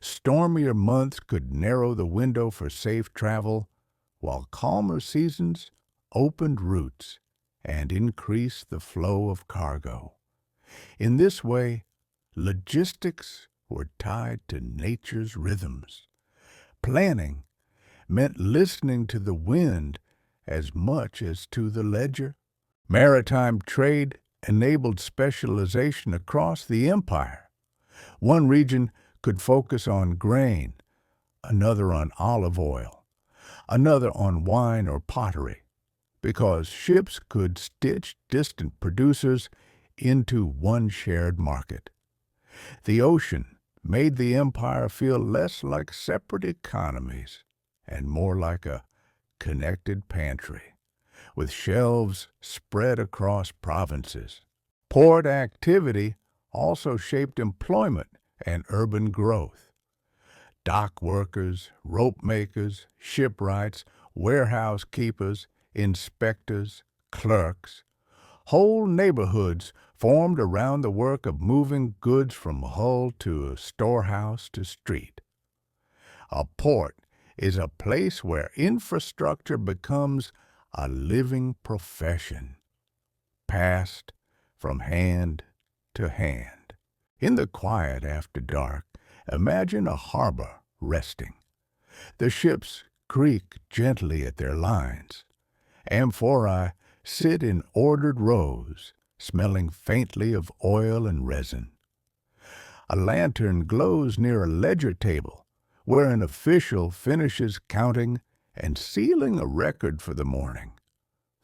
Stormier months could narrow the window for safe travel, while calmer seasons opened routes and increased the flow of cargo. In this way, logistics were tied to nature's rhythms. Planning meant listening to the wind as much as to the ledger. Maritime trade enabled specialization across the empire. One region could focus on grain, another on olive oil, another on wine or pottery, because ships could stitch distant producers into one shared market. The ocean made the empire feel less like separate economies and more like a connected pantry, with shelves spread across provinces. Port activity also shaped employment and urban growth. Dock workers, rope makers, shipwrights, warehouse keepers, inspectors, clerks. Whole neighborhoods formed around the work of moving goods from hull to storehouse to street. A port is a place where infrastructure becomes a living profession, passed from hand to hand. In the quiet after dark, imagine a harbor resting. The ships creak gently at their lines. Amphorae sit in ordered rows, smelling faintly of oil and resin. A lantern glows near a ledger table, where an official finishes counting and sealing a record for the morning.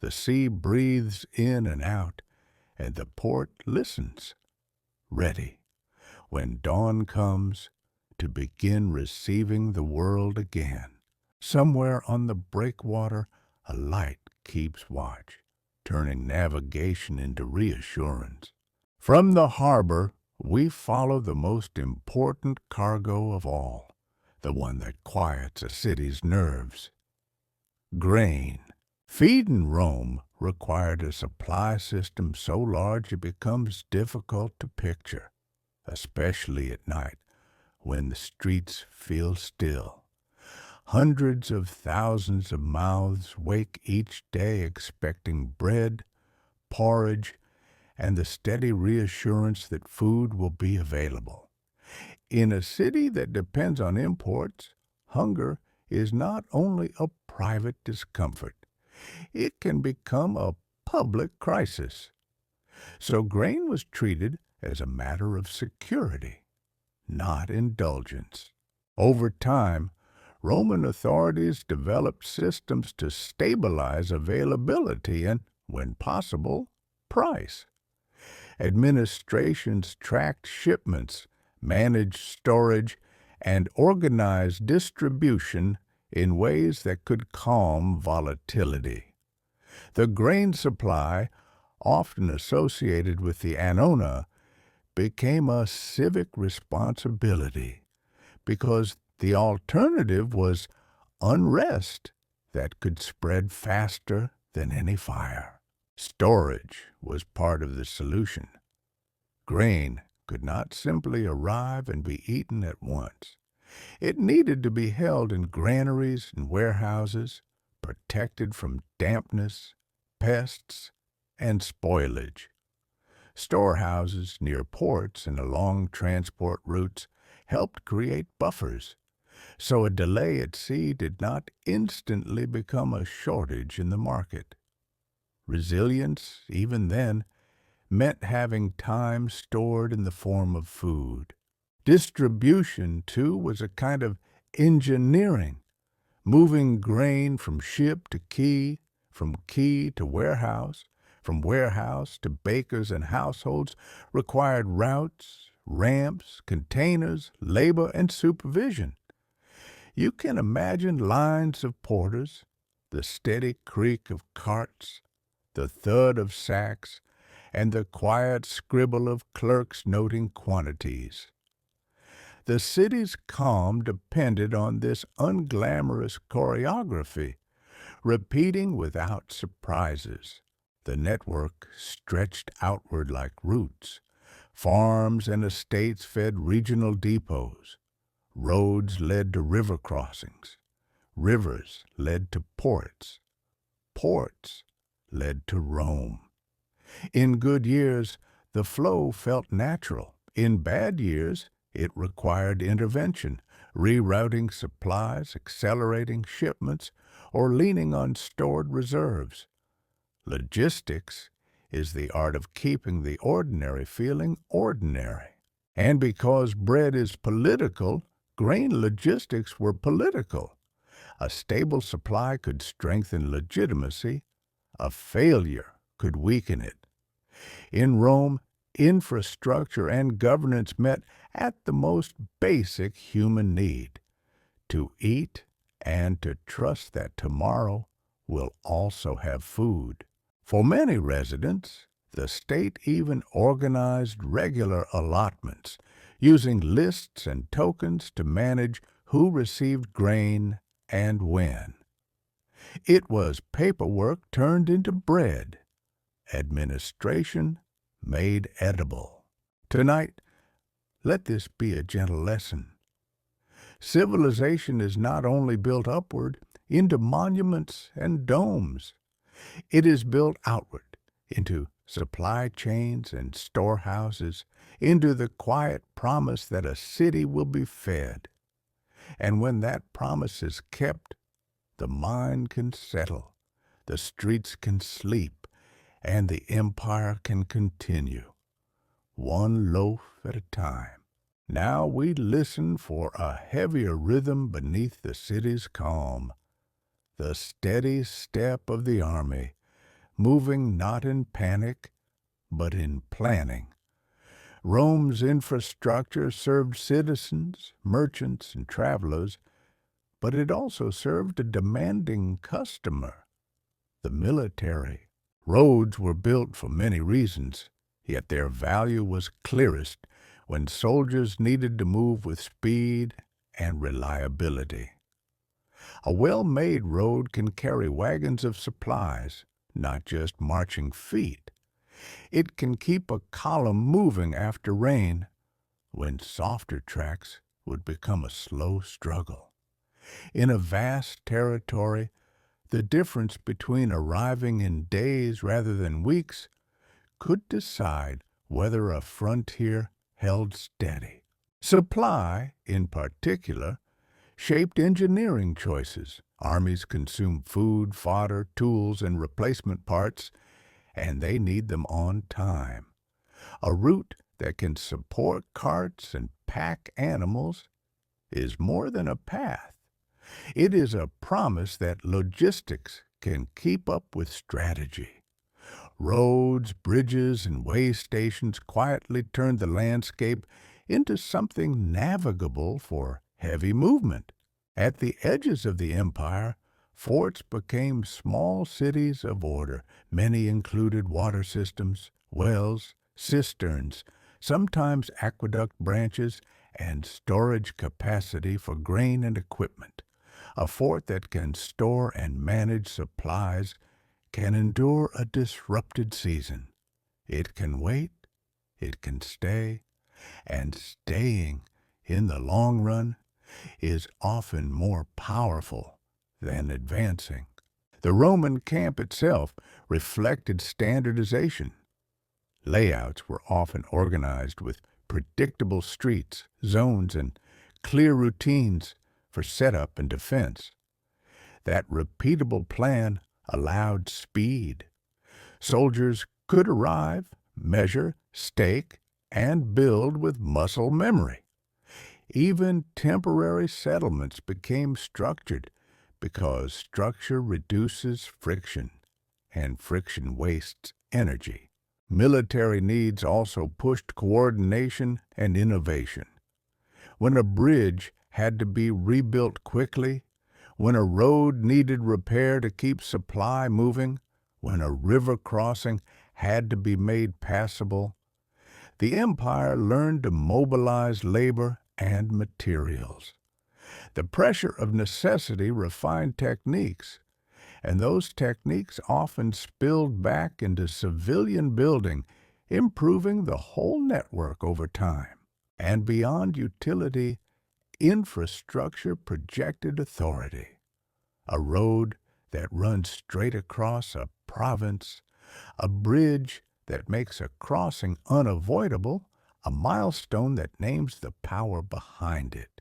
The sea breathes in and out, and the port listens, ready, when dawn comes, to begin receiving the world again. Somewhere on the breakwater, a light keeps watch, turning navigation into reassurance. From the harbor, we follow the most important cargo of all, the one that quiets a city's nerves. Grain. Feeding Rome required a supply system so large it becomes difficult to picture, especially at night when the streets feel still. Hundreds of thousands of mouths wake each day expecting bread, porridge, and the steady reassurance that food will be available. In a city that depends on imports, hunger is not only a private discomfort, it can become a public crisis. So grain was treated as a matter of security, not indulgence. Over time, Roman authorities developed systems to stabilize availability and, when possible, price. Administrations tracked shipments, managed storage, and organized distribution in ways that could calm volatility. The grain supply, often associated with the annona, became a civic responsibility because the alternative was unrest that could spread faster than any fire. Storage was part of the solution. Grain could not simply arrive and be eaten at once. It needed to be held in granaries and warehouses, protected from dampness, pests, and spoilage. Storehouses near ports and along transport routes helped create buffers, so a delay at sea did not instantly become a shortage in the market. Resilience, even then, meant having time stored in the form of food. Distribution, too, was a kind of engineering. Moving grain from ship to quay, from quay to warehouse, from warehouse to bakers and households required routes, ramps, containers, labor, and supervision. You can imagine lines of porters, the steady creak of carts, the thud of sacks, and the quiet scribble of clerks noting quantities. The city's calm depended on this unglamorous choreography, repeating without surprises. The network stretched outward like roots. Farms and estates fed regional depots. Roads led to river crossings. Rivers led to ports. Ports led to Rome. In good years, the flow felt natural. In bad years, it required intervention, rerouting supplies, accelerating shipments, or leaning on stored reserves. Logistics is the art of keeping the ordinary feeling ordinary. And because bread is political, grain logistics were political. A stable supply could strengthen legitimacy. A failure could weaken it. In Rome, infrastructure and governance met at the most basic human need, to eat and to trust that tomorrow will also have food. For many residents, the state even organized regular allotments, using lists and tokens to manage who received grain and when. It was paperwork turned into bread, administration made edible. Tonight, let this be a gentle lesson. Civilization is not only built upward into monuments and domes, it is built outward into supply chains and storehouses, into the quiet promise that a city will be fed. And when that promise is kept, the mind can settle, the streets can sleep, and the empire can continue, one loaf at a time. Now we listen for a heavier rhythm beneath the city's calm, the steady step of the army, moving not in panic, but in planning. Rome's infrastructure served citizens, merchants, and travelers, but it also served a demanding customer, the military. Roads were built for many reasons, yet their value was clearest when soldiers needed to move with speed and reliability. A well-made road can carry wagons of supplies, not just marching feet. It can keep a column moving after rain, when softer tracks would become a slow struggle. In a vast territory, the difference between arriving in days rather than weeks could decide whether a frontier held steady. Supply, in particular, shaped engineering choices. Armies consume food, fodder, tools, and replacement parts, and they need them on time. A route that can support carts and pack animals is more than a path. It is a promise that logistics can keep up with strategy. Roads, bridges, and way stations quietly turned the landscape into something navigable for heavy movement. At the edges of the empire, forts became small cities of order. Many included water systems, wells, cisterns, sometimes aqueduct branches, and storage capacity for grain and equipment. A fort that can store and manage supplies can endure a disrupted season. It can wait, it can stay, and staying in the long run is often more powerful than advancing. The Roman camp itself reflected standardization. Layouts were often organized with predictable streets, zones, and clear routines for setup and defense. That repeatable plan allowed speed. Soldiers could arrive, measure, stake, and build with muscle memory. Even temporary settlements became structured because structure reduces friction, and friction wastes energy. Military needs also pushed coordination and innovation. When a bridge had to be rebuilt quickly, when a road needed repair to keep supply moving, when a river crossing had to be made passable, the empire learned to mobilize labor and materials. The pressure of necessity refined techniques, and those techniques often spilled back into civilian building, improving the whole network over time. And beyond utility, infrastructure projected authority. A road that runs straight across a province, a bridge that makes a crossing unavoidable, a milestone that names the power behind it.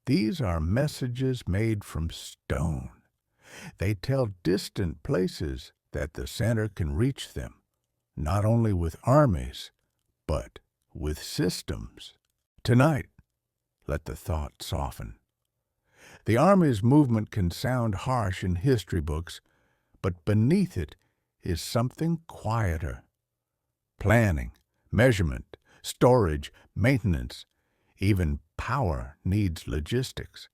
These are messages made from stone. They tell distant places that the center can reach them, not only with armies, but with systems. Tonight, let the thought soften. The Army's movement can sound harsh in history books, but beneath it is something quieter. Planning, measurement, storage, maintenance, even power needs logistics.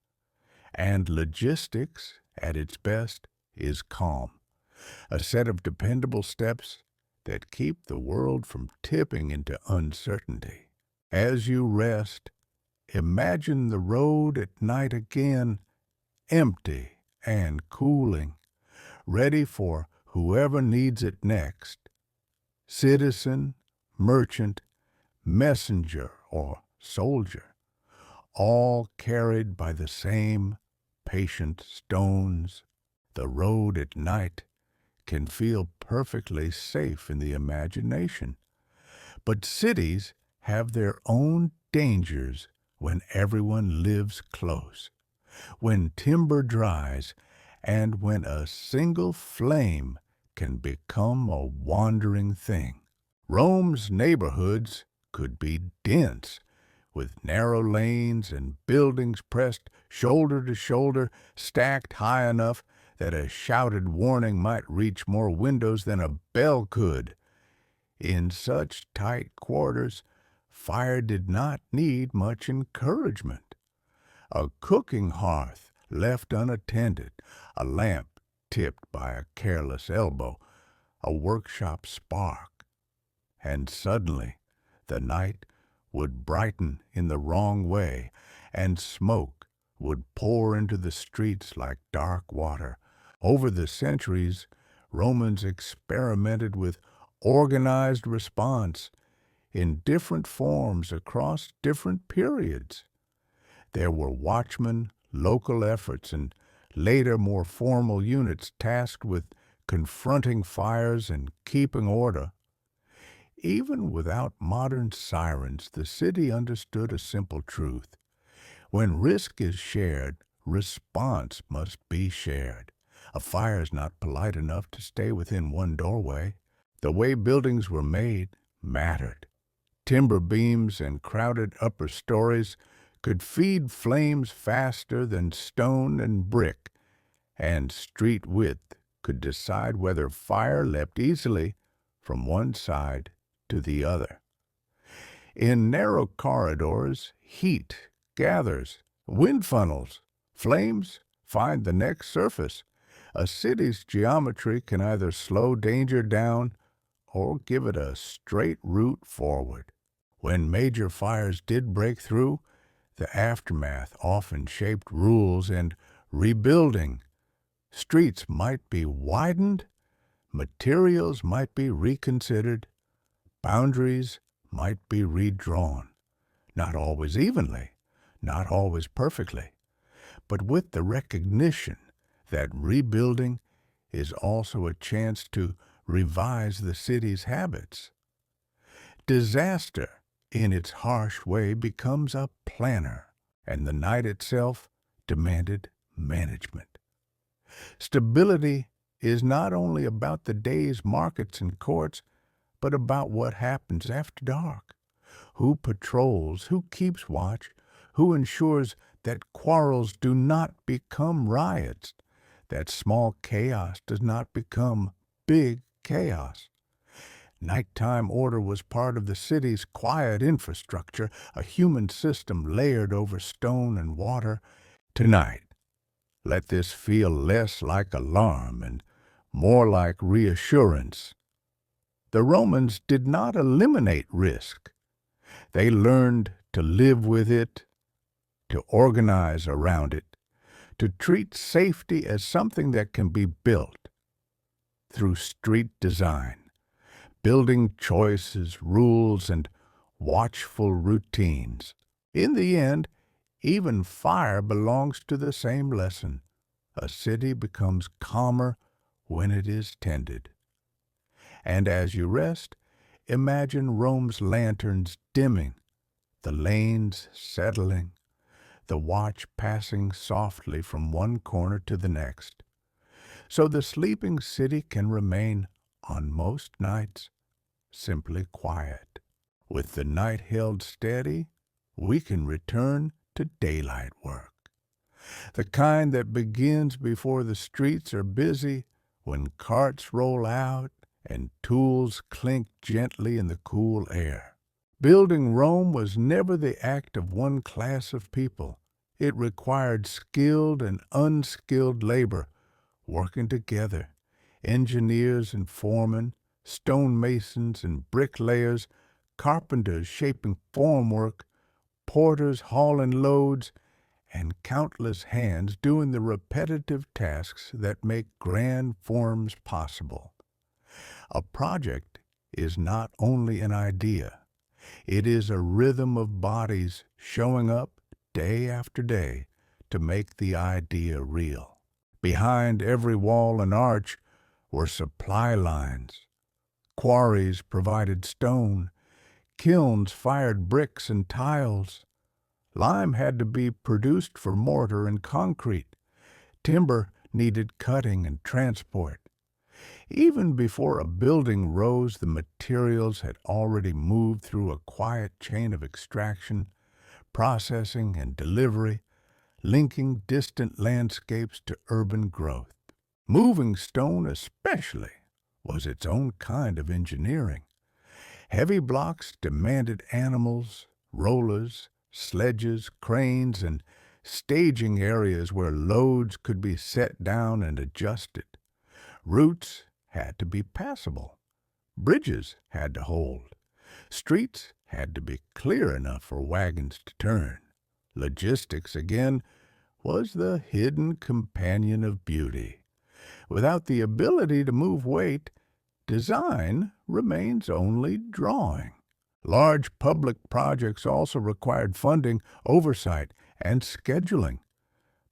And logistics, at its best, is calm, a set of dependable steps that keep the world from tipping into uncertainty. As you rest, imagine the road at night again, empty and cooling, ready for whoever needs it next. Citizen, merchant, messenger, or soldier, all carried by the same patient stones. The road at night can feel perfectly safe in the imagination, but cities have their own dangers when everyone lives close, when timber dries, and when a single flame can become a wandering thing. Rome's neighborhoods could be dense, with narrow lanes and buildings pressed shoulder to shoulder, stacked high enough that a shouted warning might reach more windows than a bell could. In such tight quarters, fire did not need much encouragement. A cooking hearth left unattended, a lamp tipped by a careless elbow, a workshop spark, and suddenly the night would brighten in the wrong way, and smoke would pour into the streets like dark water. Over the centuries, Romans experimented with organized response in different forms across different periods. There were watchmen, local efforts, and later more formal units tasked with confronting fires and keeping order. Even without modern sirens, the city understood a simple truth. When risk is shared, response must be shared. A fire is not polite enough to stay within one doorway. The way buildings were made mattered. Timber beams and crowded upper stories could feed flames faster than stone and brick, and street width could decide whether fire leapt easily from one side to the other. In narrow corridors, heat gathers, wind funnels, flames find the next surface. A city's geometry can either slow danger down or give it a straight route forward. When major fires did break through, the aftermath often shaped rules and rebuilding. Streets might be widened, materials might be reconsidered, boundaries might be redrawn. Not always evenly, not always perfectly, but with the recognition that rebuilding is also a chance to revise the city's habits. Disaster, in its harsh way, becomes a planner, and the night itself demanded management. Stability is not only about the day's markets and courts, but about what happens after dark. Who patrols, who keeps watch, who ensures that quarrels do not become riots, that small chaos does not become big chaos. Nighttime order was part of the city's quiet infrastructure, a human system layered over stone and water. Tonight, let this feel less like alarm and more like reassurance. The Romans did not eliminate risk. They learned to live with it, to organize around it, to treat safety as something that can be built through street design, building choices, rules, and watchful routines. In the end, even fire belongs to the same lesson. A city becomes calmer when it is tended. And as you rest, imagine Rome's lanterns dimming, the lanes settling, the watch passing softly from one corner to the next. So the sleeping city can remain, on most nights, simply quiet. With the night held steady, we can return to daylight work. The kind that begins before the streets are busy, when carts roll out and tools clink gently in the cool air. Building Rome was never the act of one class of people. It required skilled and unskilled labor working together, engineers and foremen, stonemasons and bricklayers, carpenters shaping formwork, porters hauling loads, and countless hands doing the repetitive tasks that make grand forms possible. A project is not only an idea. It is a rhythm of bodies showing up day after day to make the idea real. Behind every wall and arch were supply lines. Quarries provided stone. Kilns fired bricks and tiles. Lime had to be produced for mortar and concrete. Timber needed cutting and transport. Even before a building rose, the materials had already moved through a quiet chain of extraction, processing, and delivery, linking distant landscapes to urban growth. Moving stone especially was its own kind of engineering. Heavy blocks demanded animals, rollers, sledges, cranes, and staging areas where loads could be set down and adjusted. Routes had to be passable. Bridges had to hold. Streets had to be clear enough for wagons to turn. Logistics, again, was the hidden companion of beauty. Without the ability to move weight, design remains only drawing. Large public projects also required funding, oversight, and scheduling.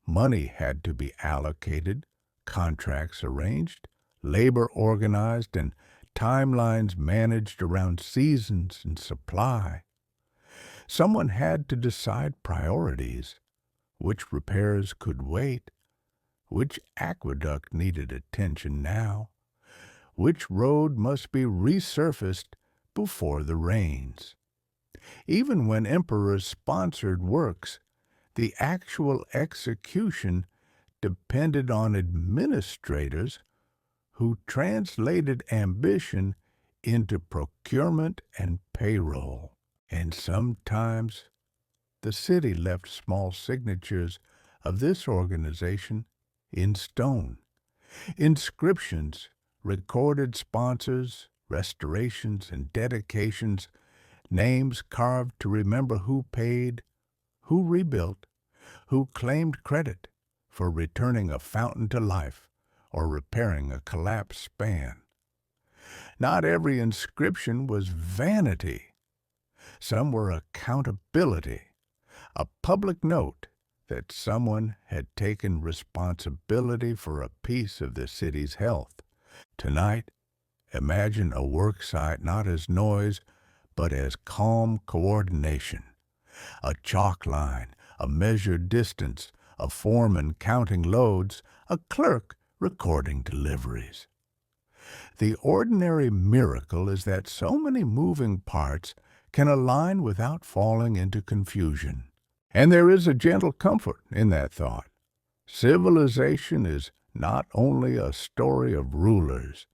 Money had to be allocated, contracts arranged, labor organized, and timelines managed around seasons and supply. Someone had to decide priorities, which repairs could wait, which aqueduct needed attention now, which road must be resurfaced before the rains. Even when emperors sponsored works, the actual execution depended on administrators who translated ambition into procurement and payroll. And sometimes the city left small signatures of this organization in stone. Inscriptions recorded sponsors, restorations, and dedications, names carved to remember who paid, who rebuilt, who claimed credit for returning a fountain to life or repairing a collapsed span. Not every inscription was vanity. Some were accountability, a public note that someone had taken responsibility for a piece of the city's health. Tonight, imagine a work site not as noise, but as calm coordination. A chalk line, a measured distance, a foreman counting loads, a clerk recording deliveries. The ordinary miracle is that so many moving parts can align without falling into confusion. And there is a gentle comfort in that thought. Civilization is not only a story of rulers,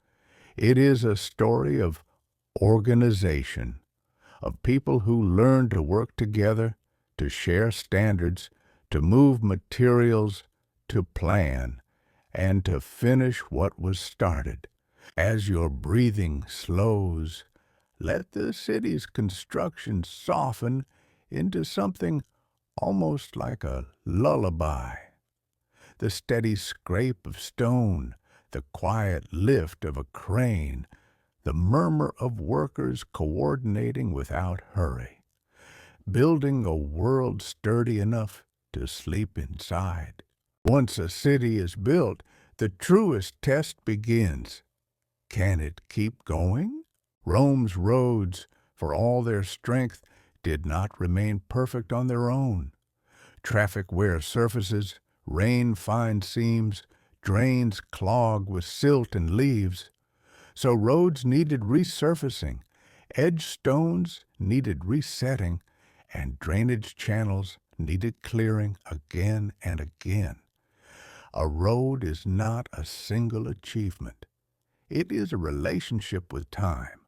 it is a story of organization, of people who learn to work together, to share standards, to move materials, to plan, and to finish what was started. As your breathing slows, let the city's construction soften into something almost like a lullaby. The steady scrape of stone, the quiet lift of a crane, the murmur of workers coordinating without hurry, building a world sturdy enough to sleep inside. Once a city is built, the truest test begins. Can it keep going? Rome's roads, for all their strength, did not remain perfect on their own. Traffic wear surfaces, rain find seams, drains clog with silt and leaves. So roads needed resurfacing, edge stones needed resetting, and drainage channels needed clearing again and again. A road is not a single achievement. It is a relationship with time,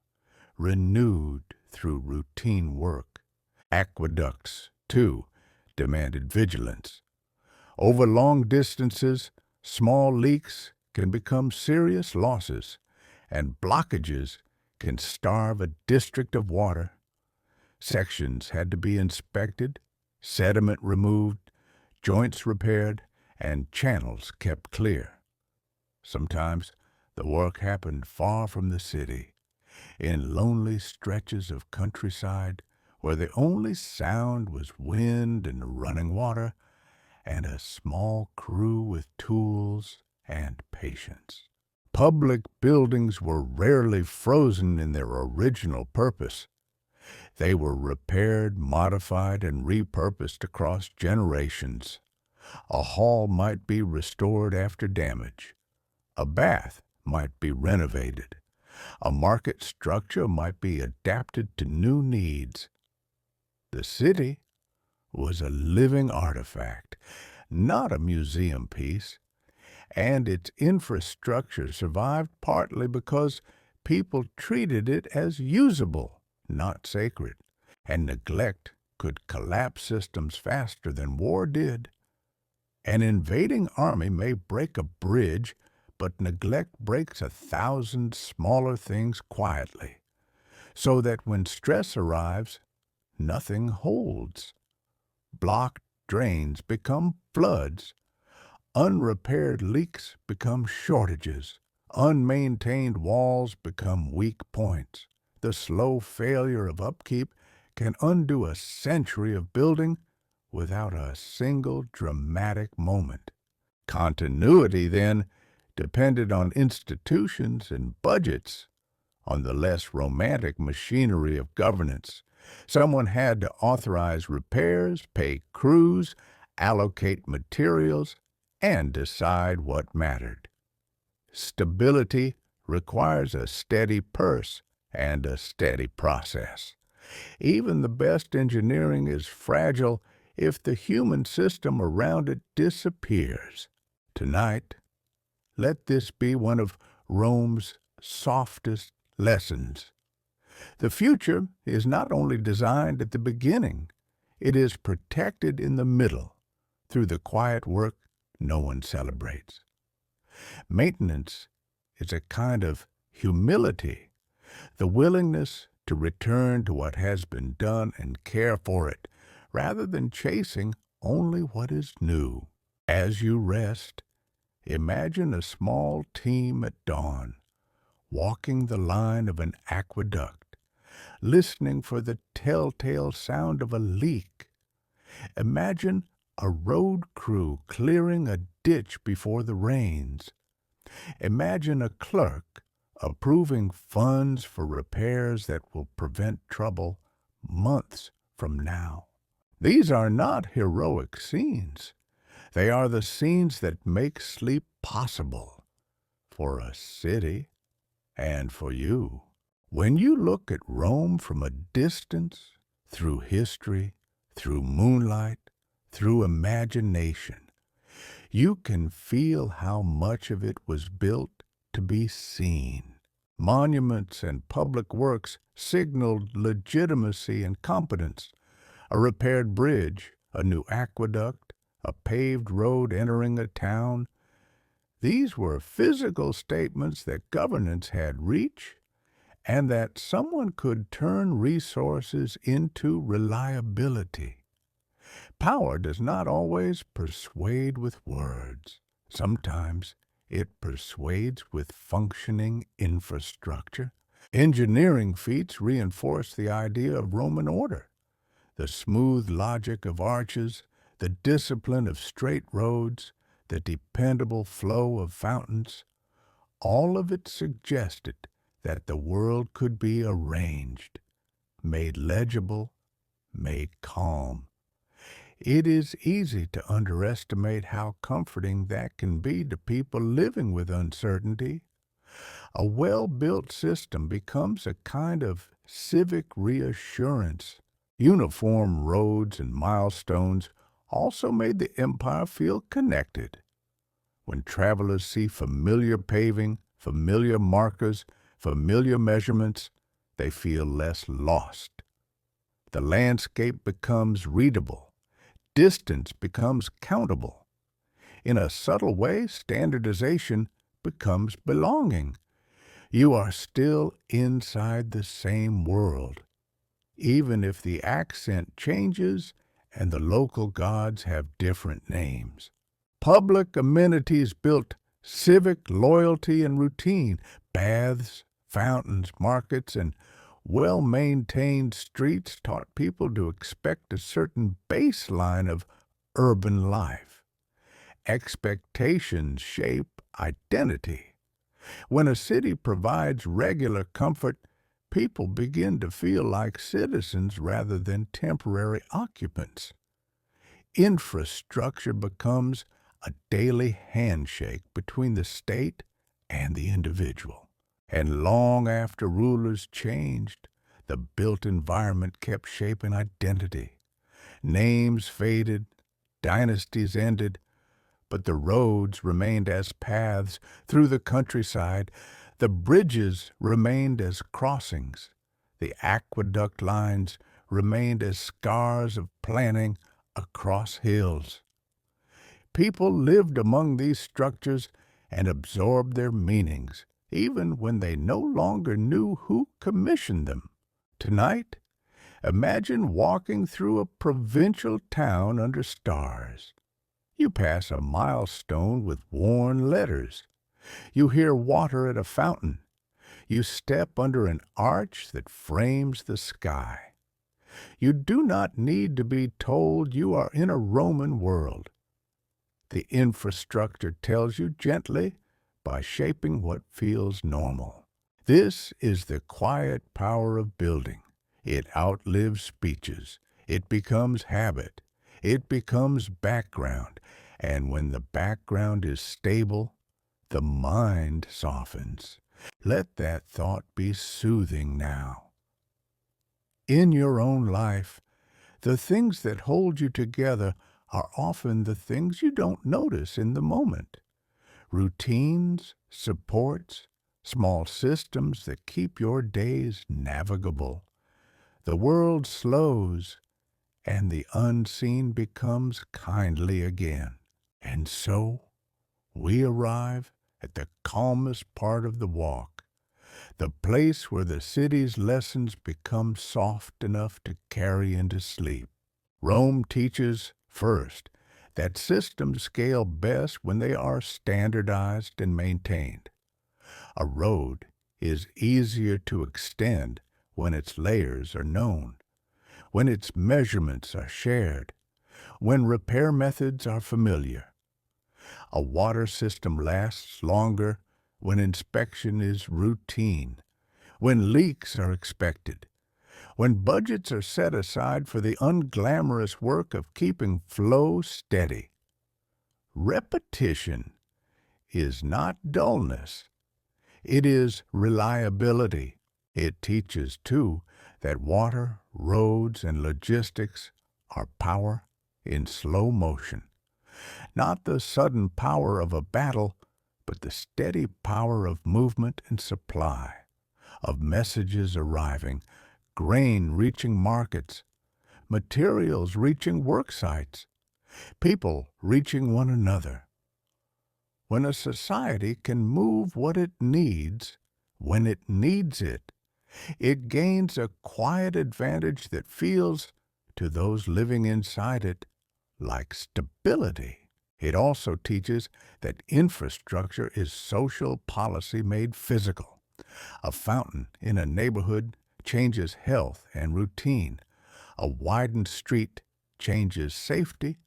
renewed through routine work. Aqueducts, too, demanded vigilance. Over long distances, small leaks can become serious losses, and blockages can starve a district of water. Sections had to be inspected, sediment removed, joints repaired, and channels kept clear. Sometimes the work happened far from the city, in lonely stretches of countryside where the only sound was wind and running water, and a small crew with tools and patience. Public buildings were rarely frozen in their original purpose. They were repaired, modified, and repurposed across generations. A hall might be restored after damage. A bath might be renovated. A market structure might be adapted to new needs. The city was a living artifact, not a museum piece, and its infrastructure survived partly because people treated it as usable, not sacred, and neglect could collapse systems faster than war did. An invading army may break a bridge, but neglect breaks 1,000 smaller things quietly, so that when stress arrives, nothing holds. Blocked drains become floods. Unrepaired leaks become shortages. Unmaintained walls become weak points. The slow failure of upkeep can undo a century of building without a single dramatic moment. Continuity, then, depended on institutions and budgets, on the less romantic machinery of governance. Someone had to authorize repairs, pay crews, allocate materials, and decide what mattered. Stability requires a steady purse and a steady process. Even the best engineering is fragile if the human system around it disappears. Tonight, let this be one of Rome's softest lessons. The future is not only designed at the beginning, it is protected in the middle through the quiet work no one celebrates. Maintenance is a kind of humility, the willingness to return to what has been done and care for it, rather than chasing only what is new. As you rest, imagine a small team at dawn, walking the line of an aqueduct, listening for the telltale sound of a leak. Imagine a road crew clearing a ditch before the rains. Imagine a clerk approving funds for repairs that will prevent trouble months from now. These are not heroic scenes. They are the scenes that make sleep possible for a city and for you. When you look at Rome from a distance, through history, through moonlight, through imagination, you can feel how much of it was built to be seen. Monuments and public works signaled legitimacy and competence. A repaired bridge, a new aqueduct, a paved road entering a town. These were physical statements that governance had reach and that someone could turn resources into reliability. Power does not always persuade with words. Sometimes it persuades with functioning infrastructure. Engineering feats reinforce the idea of Roman order. The smooth logic of arches, the discipline of straight roads, the dependable flow of fountains, all of it suggested that the world could be arranged, made legible, made calm. It is easy to underestimate how comforting that can be to people living with uncertainty. A well-built system becomes a kind of civic reassurance. Uniform roads and milestones also made the empire feel connected. When travelers see familiar paving, familiar markers, familiar measurements, they feel less lost. The landscape becomes readable. Distance becomes countable. In a subtle way, standardization becomes belonging. You are still inside the same world, even if the accent changes and the local gods have different names. Public amenities built civic loyalty and routine. Baths, fountains, markets, and well-maintained streets taught people to expect a certain baseline of urban life. Expectations shape identity. When a city provides regular comfort, people begin to feel like citizens rather than temporary occupants. Infrastructure becomes a daily handshake between the state and the individual. And long after rulers changed, the built environment kept shaping identity. Names faded, dynasties ended, but the roads remained as paths through the countryside. The bridges remained as crossings. The aqueduct lines remained as scars of planning across hills. People lived among these structures and absorbed their meanings, even when they no longer knew who commissioned them. Tonight, imagine walking through a provincial town under stars. You pass a milestone with worn letters. You hear water at a fountain. You step under an arch that frames the sky. You do not need to be told you are in a Roman world. The infrastructure tells you gently by shaping what feels normal. This is the quiet power of building. It outlives speeches. It becomes habit. It becomes background. And when the background is stable, the mind softens. Let that thought be soothing now. In your own life, the things that hold you together are often the things you don't notice in the moment. Routines, supports, small systems that keep your days navigable. The world slows, and the unseen becomes kindly again. And so, we arrive at the calmest part of the walk, the place where the city's lessons become soft enough to carry into sleep. Rome teaches, first, that systems scale best when they are standardized and maintained. A road is easier to extend when its layers are known, when its measurements are shared, when repair methods are familiar. A water system lasts longer when inspection is routine, when leaks are expected, when budgets are set aside for the unglamorous work of keeping flow steady. repetition is not dullness. It is reliability. It teaches, too, that water, roads, and logistics are power in slow motion. Not the sudden power of a battle, but the steady power of movement and supply, of messages arriving, grain reaching markets, materials reaching work sites, people reaching one another. When a society can move what it needs, when it needs it, it gains a quiet advantage that feels, to those living inside it, like stability. It also teaches that infrastructure is social policy made physical. A fountain in a neighborhood changes health and routine. A widened street changes safety.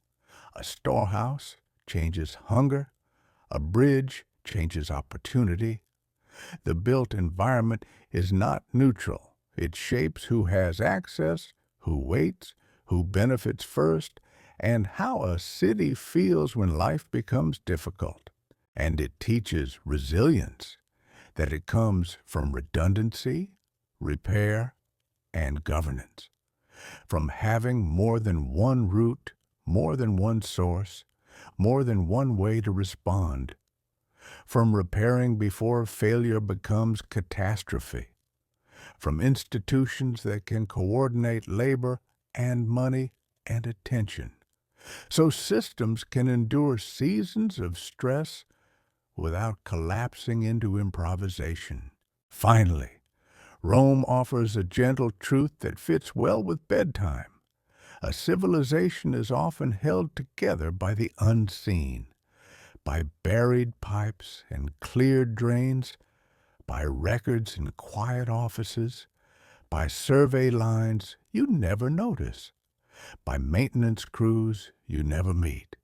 A storehouse changes hunger. A bridge changes opportunity. The built environment is not neutral. It shapes who has access, who waits, who benefits first, and how a city feels when life becomes difficult. And it teaches resilience, that it comes from redundancy, repair, and governance. From having more than one route, more than one source, more than one way to respond. From repairing before failure becomes catastrophe. From institutions that can coordinate labor and money and attention. So systems can endure seasons of stress without collapsing into improvisation. Finally, Rome offers a gentle truth that fits well with bedtime. A civilization is often held together by the unseen, by buried pipes and cleared drains, by records in quiet offices, by survey lines you never notice, by maintenance crews you never meet.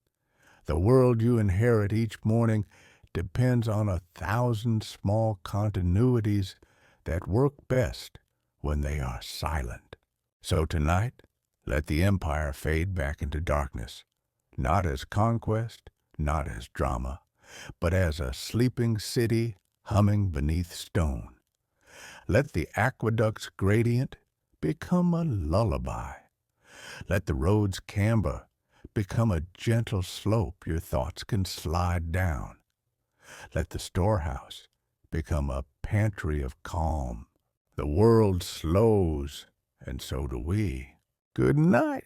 The world you inherit each morning depends on 1,000 small continuities that work best when they are silent. So tonight, let the empire fade back into darkness, not as conquest, not as drama, but as a sleeping city humming beneath stone. Let the aqueduct's gradient become a lullaby. Let the road's camber become a gentle slope your thoughts can slide down. Let the storehouse become a pantry of calm. The world slows, and so do we. Good night.